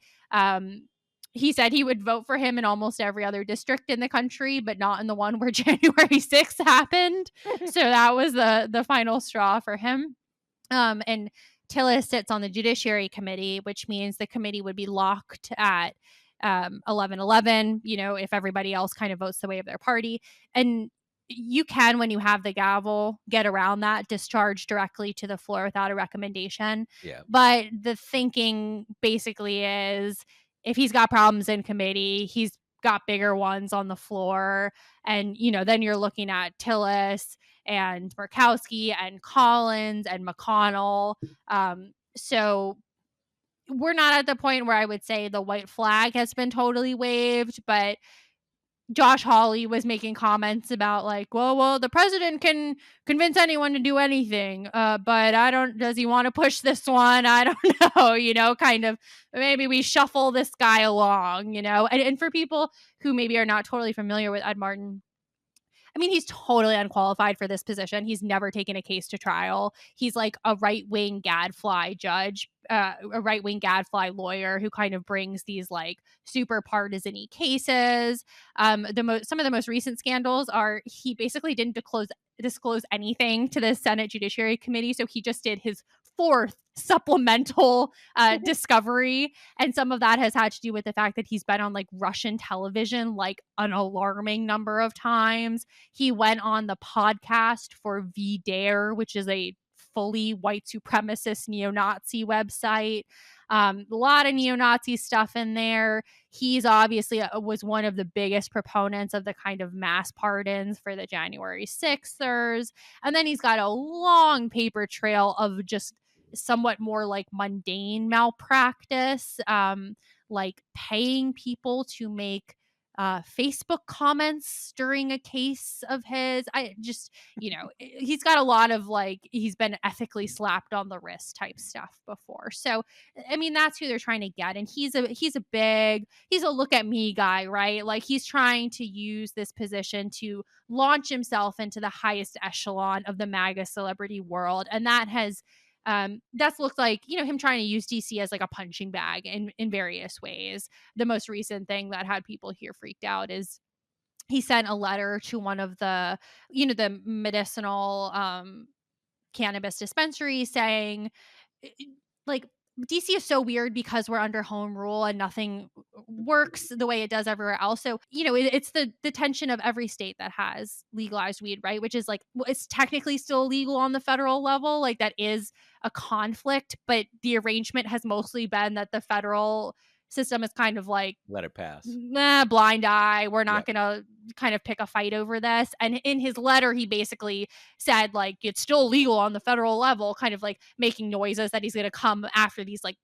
Speaker 1: He said he would vote for him in almost every other district in the country, but not in the one where January 6th happened. So that was the final straw for him. And Tillis sits on the Judiciary Committee, which means the committee would be locked at 11:11, if everybody else kind of votes the way of their party. And you can, when you have the gavel, get around that, discharge directly to the floor without a recommendation.
Speaker 2: Yeah.
Speaker 1: But the thinking basically is if he's got problems in committee, he's got bigger ones on the floor. And, then you're looking at Tillis and Murkowski and Collins and McConnell. So we're not at the point where I would say the white flag has been totally waved, but Josh Hawley was making comments about like, well, the president can convince anyone to do anything, but does he want to push this one? I don't know, kind of maybe we shuffle this guy along, and for people who maybe are not totally familiar with Ed Martin, I mean, he's totally unqualified for this position. He's never taken a case to trial. He's like a right-wing gadfly judge, a right-wing gadfly lawyer who kind of brings these like super partisan-y cases. Some of the most recent scandals are he basically didn't disclose anything to the Senate Judiciary Committee, so he just did his fourth supplemental discovery. And some of that has had to do with the fact that he's been on like Russian television like an alarming number of times. He went on the podcast for V Dare, which is a fully white supremacist neo-Nazi website. A lot of neo-Nazi stuff in there. He's obviously was one of the biggest proponents of the kind of mass pardons for the January 6thers. And then he's got a long paper trail of just somewhat more like mundane malpractice, like paying people to make Facebook comments during a case of his. I just, he's got a lot of like, he's been ethically slapped on the wrist type stuff before. So, I mean, that's who they're trying to get. And he's a look at me guy, right? Like he's trying to use this position to launch himself into the highest echelon of the MAGA celebrity world. And that's looked like, him trying to use DC as like a punching bag in various ways. The most recent thing that had people here freaked out is he sent a letter to one of the medicinal cannabis dispensary saying, like, DC is so weird because we're under home rule and nothing works the way it does everywhere else. So, it's the tension of every state that has legalized weed, right? Which is like, it's technically still legal on the federal level. Like, that is a conflict, but the arrangement has mostly been that the federal system is kind of like,
Speaker 2: Let it pass.
Speaker 1: nah, blind eye. We're
Speaker 2: Yeah.
Speaker 1: not going to kind of pick a fight over this. And in his letter, he basically said, like, it's still legal on the federal level, kind of like making noises that he's going to come after these, like,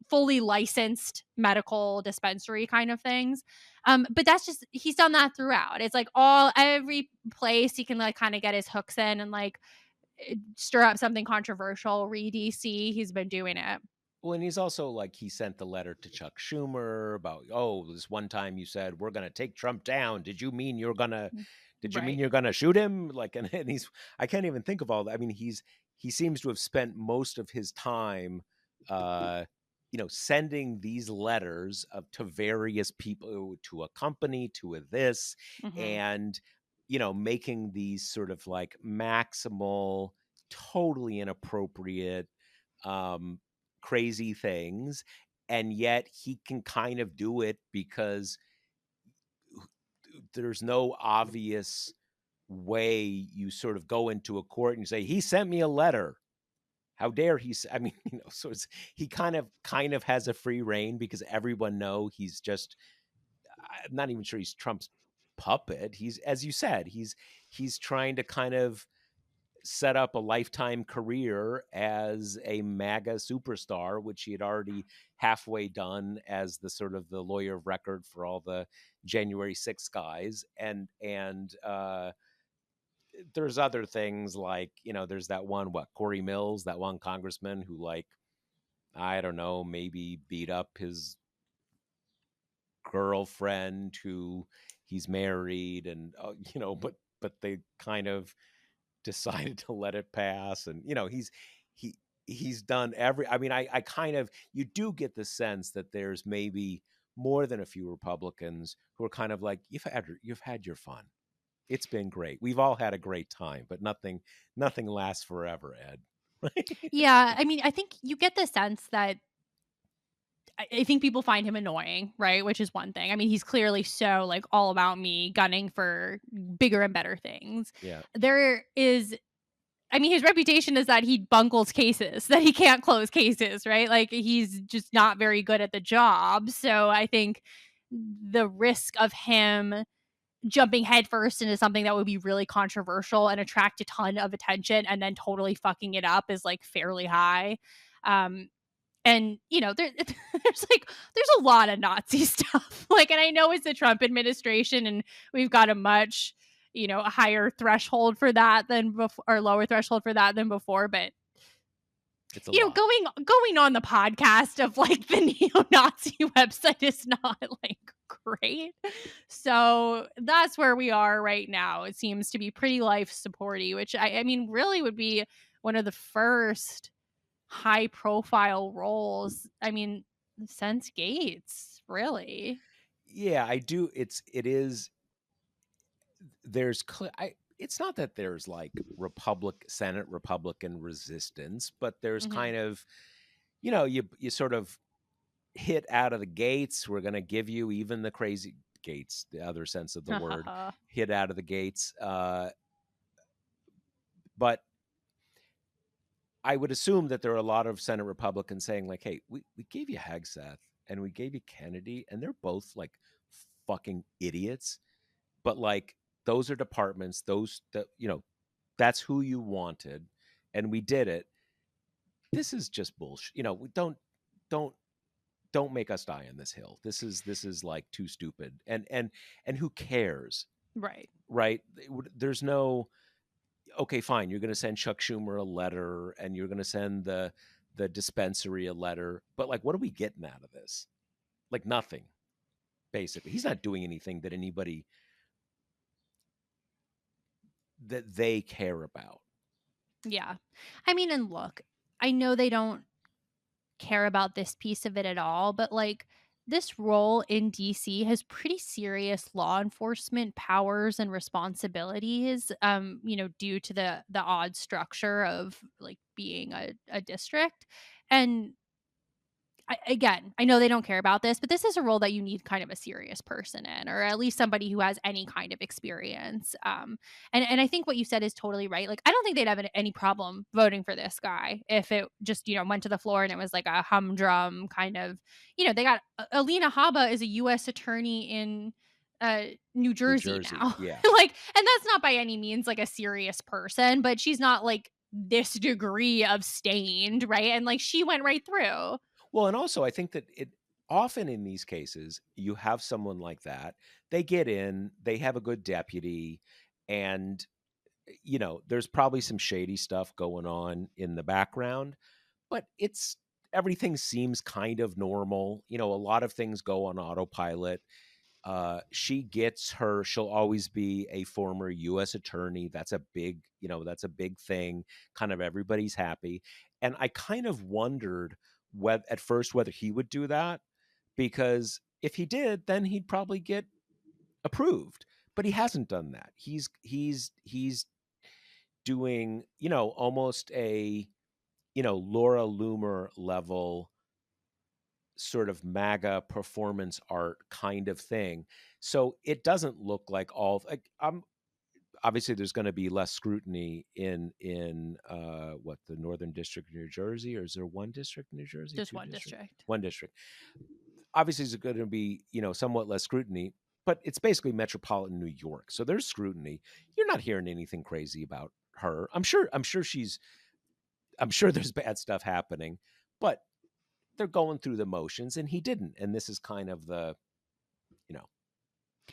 Speaker 1: fully licensed medical dispensary kind of things. But that's just, he's done that throughout. It's like every place he can, like, kind of get his hooks in and, like, stir up something controversial. Read DC, he's been doing it.
Speaker 2: Well, and he's also like he sent the letter to Chuck Schumer about, oh, this one time you said we're going to take Trump down. Did you mean
Speaker 1: Right.
Speaker 2: you're going to shoot him? Like, and he's, I can't even think of all that. I mean, he seems to have spent most of his time, uh, sending these letters to various people, to a company, to a this,
Speaker 1: Hmm.
Speaker 2: and, making these sort of like maximal, totally inappropriate, um, crazy things, and yet he can kind of do it because there's no obvious way you sort of go into a court and say he sent me a letter, how dare I mean, so he kind of has a free reign because everyone know he's just, I'm not even sure he's Trump's puppet. He's, as you said, he's trying to kind of set up a lifetime career as a MAGA superstar, which he had already halfway done as the sort of the lawyer of record for all the January 6th guys. And there's other things like, there's that one, Corey Mills, that one congressman who, like, I don't know, maybe beat up his girlfriend who he's married, and but they kind of decided to let it pass. And he he's done every, I mean, I kind of, you do get the sense that there's maybe more than a few Republicans who are kind of like, you've had your fun, it's been great, we've all had a great time, but nothing lasts forever, Ed.
Speaker 1: Yeah, I mean, I think you get the sense that I think people find him annoying, right? Which is one thing. I mean, he's clearly so like all about me, gunning for bigger and better things.
Speaker 2: Yeah.
Speaker 1: There is, I mean, his reputation is that he bungles cases, that he can't close cases, right? Like he's just not very good at the job. So I think the risk of him jumping headfirst into something that would be really controversial and attract a ton of attention and then totally fucking it up is like fairly high. Um, and there's a lot of Nazi stuff. Like, and I know it's the Trump administration, and we've got a much a higher threshold for that than before, or lower threshold for that than before. But
Speaker 2: It's a lot.
Speaker 1: going on the podcast of like the neo-Nazi website is not like great. So that's where we are right now. It seems to be pretty life supporty, which I mean really would be one of the first high profile roles. I mean, since Gates, really.
Speaker 2: Yeah, I do. It is, there's it's not that there's like Senate Republican resistance, but there's
Speaker 1: Hmm.
Speaker 2: kind of, you sort of hit out of the gates. We're going to give you even the crazy gates, the other sense of the word, hit out of the gates. But I would assume that there are a lot of Senate Republicans saying, like, hey, we gave you Hegseth and we gave you Kennedy, and they're both like fucking idiots. But like, those are departments, that's who you wanted, and we did it. This is just bullshit. We don't don't make us die on this hill. This is like too stupid. And who cares,
Speaker 1: Right.
Speaker 2: right? There's no, okay, fine. You're going to send Chuck Schumer a letter, and you're going to send the dispensary a letter, but like, what are we getting out of this? Like nothing. Basically, he's not doing anything that they care about.
Speaker 1: Yeah. I mean, and look, I know they don't care about this piece of it at all, but like this role in DC has pretty serious law enforcement powers and responsibilities, due to the odd structure of like being a district. And again, I know they don't care about this, but this is a role that you need kind of a serious person in, or at least somebody who has any kind of experience. And I think what you said is totally right. Like, I don't think they'd have any problem voting for this guy if it just went to the floor and it was like a humdrum kind of. They got Alina Habba is a U.S. attorney in uh New
Speaker 2: New
Speaker 1: Jersey
Speaker 2: Jersey,
Speaker 1: now.
Speaker 2: yeah.
Speaker 1: Like, and that's not by any means like a serious person, but she's not like this degree of stained, right? And like she went right through.
Speaker 2: Well, and also I think that it often in these cases, you have someone like that. They get in, they have a good deputy, and there's probably some shady stuff going on in the background, but everything seems kind of normal. A lot of things go on autopilot. She'll always be a former U.S. attorney. That's a big thing. Kind of everybody's happy. And I kind of wondered at first whether he would do that, because if he did, then he'd probably get approved. But he hasn't done that. He's doing, almost a, Laura Loomer level sort of MAGA performance art kind of thing. So it doesn't look like obviously there's going to be less scrutiny in what, the Northern District of New Jersey, or is there one district in New Jersey,
Speaker 1: Just
Speaker 2: two
Speaker 1: one
Speaker 2: district,
Speaker 1: district.
Speaker 2: one district. Obviously, there's going to be somewhat less scrutiny, but it's basically metropolitan New York, so there's scrutiny. You're not hearing anything crazy about her. I'm sure there's bad stuff happening, but they're going through the motions, and he didn't. And this is kind of the, you know,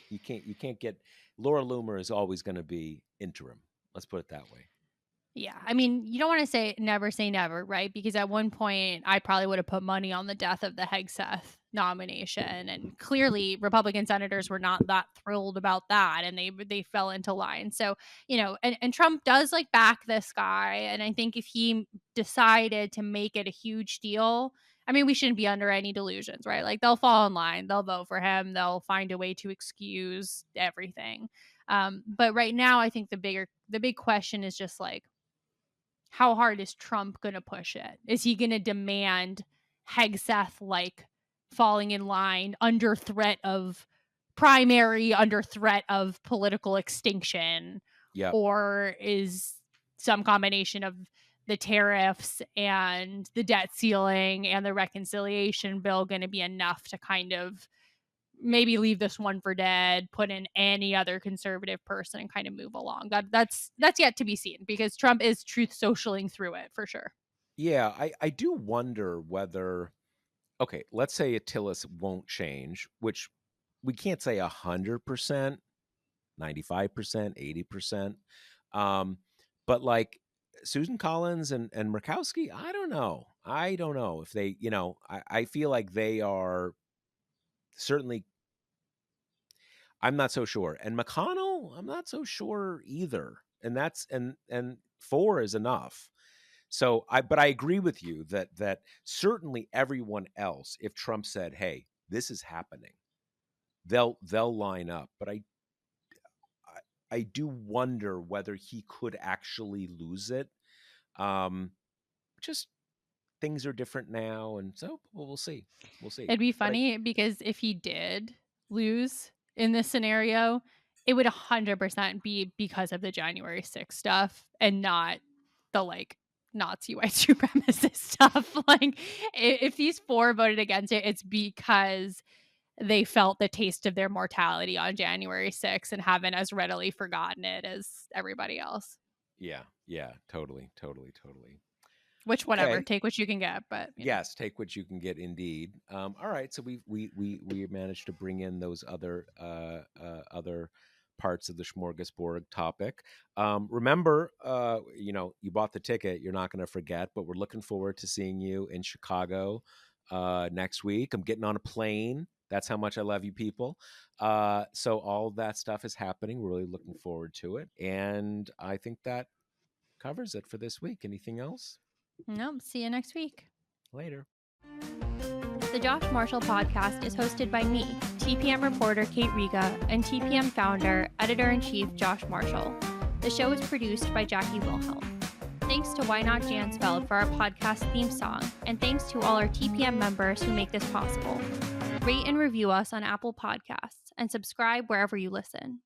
Speaker 2: you can't get, Laura Loomer is always going to be interim. Let's put it that way.
Speaker 1: Yeah. I mean, you don't want to say never, right? Because at one point, I probably would have put money on the death of the Hegseth nomination. And clearly, Republican senators were not that thrilled about that. And they fell into line. So, and Trump does like back this guy. And I think if he decided to make it a huge deal, I mean, we shouldn't be under any delusions, right? Like they'll fall in line, they'll vote for him, they'll find a way to excuse everything. But right now, I think the big question is just like, how hard is Trump going to push it? Is he going to demand Hegseth like falling in line under threat of primary, under threat of political extinction?
Speaker 2: Yep.
Speaker 1: Or is some combination of the tariffs and the debt ceiling and the reconciliation bill going to be enough to kind of maybe leave this one for dead, put in any other conservative person and kind of move along? That's yet to be seen because Trump is truth socialing through it for sure.
Speaker 2: Yeah, I do wonder whether, okay, let's say Attilas won't change, which we can't say 100%, 95%, 80%. Um, but like Susan Collins and Murkowski, I don't know. I don't know if they, I feel like they are certainly, I'm not so sure. And McConnell, I'm not so sure either. And 4 is enough. But I agree with you that certainly everyone else, if Trump said, "Hey, this is happening," they'll line up. But I do wonder whether he could actually lose it. Um, just things are different now, and so we'll see. We'll see.
Speaker 1: It'd be
Speaker 2: But
Speaker 1: funny because if he did lose in this scenario, it would 100% be because of the January 6th stuff and not the like Nazi white supremacist stuff. Like if these four voted against it, it's because they felt the taste of their mortality on January 6th and haven't as readily forgotten it as everybody else.
Speaker 2: yeah, yeah, totally, totally, totally.
Speaker 1: Which whatever,
Speaker 2: Okay.
Speaker 1: take what you can get, but
Speaker 2: Yes, take what you can get, indeed. All right, so we managed to bring in those other parts of the smorgasbord topic. Remember, you bought the ticket. You're not going to forget, but we're looking forward to seeing you in Chicago next week. I'm getting on a plane. That's how much I love you, people. So all that stuff is happening. We're really looking forward to it, and I think that covers it for this week. Anything else?
Speaker 1: no, see you next week.
Speaker 2: Later.
Speaker 1: The Josh Marshall podcast is hosted by me, TPM reporter Kate Riga, and TPM founder, editor-in-chief Josh Marshall. The show is produced by Jackie Wilhelm. Thanks to Why Not Jansfeld for our podcast theme song, and thanks to all our TPM members who make this possible. Rate and review us on Apple Podcasts, and subscribe wherever you listen.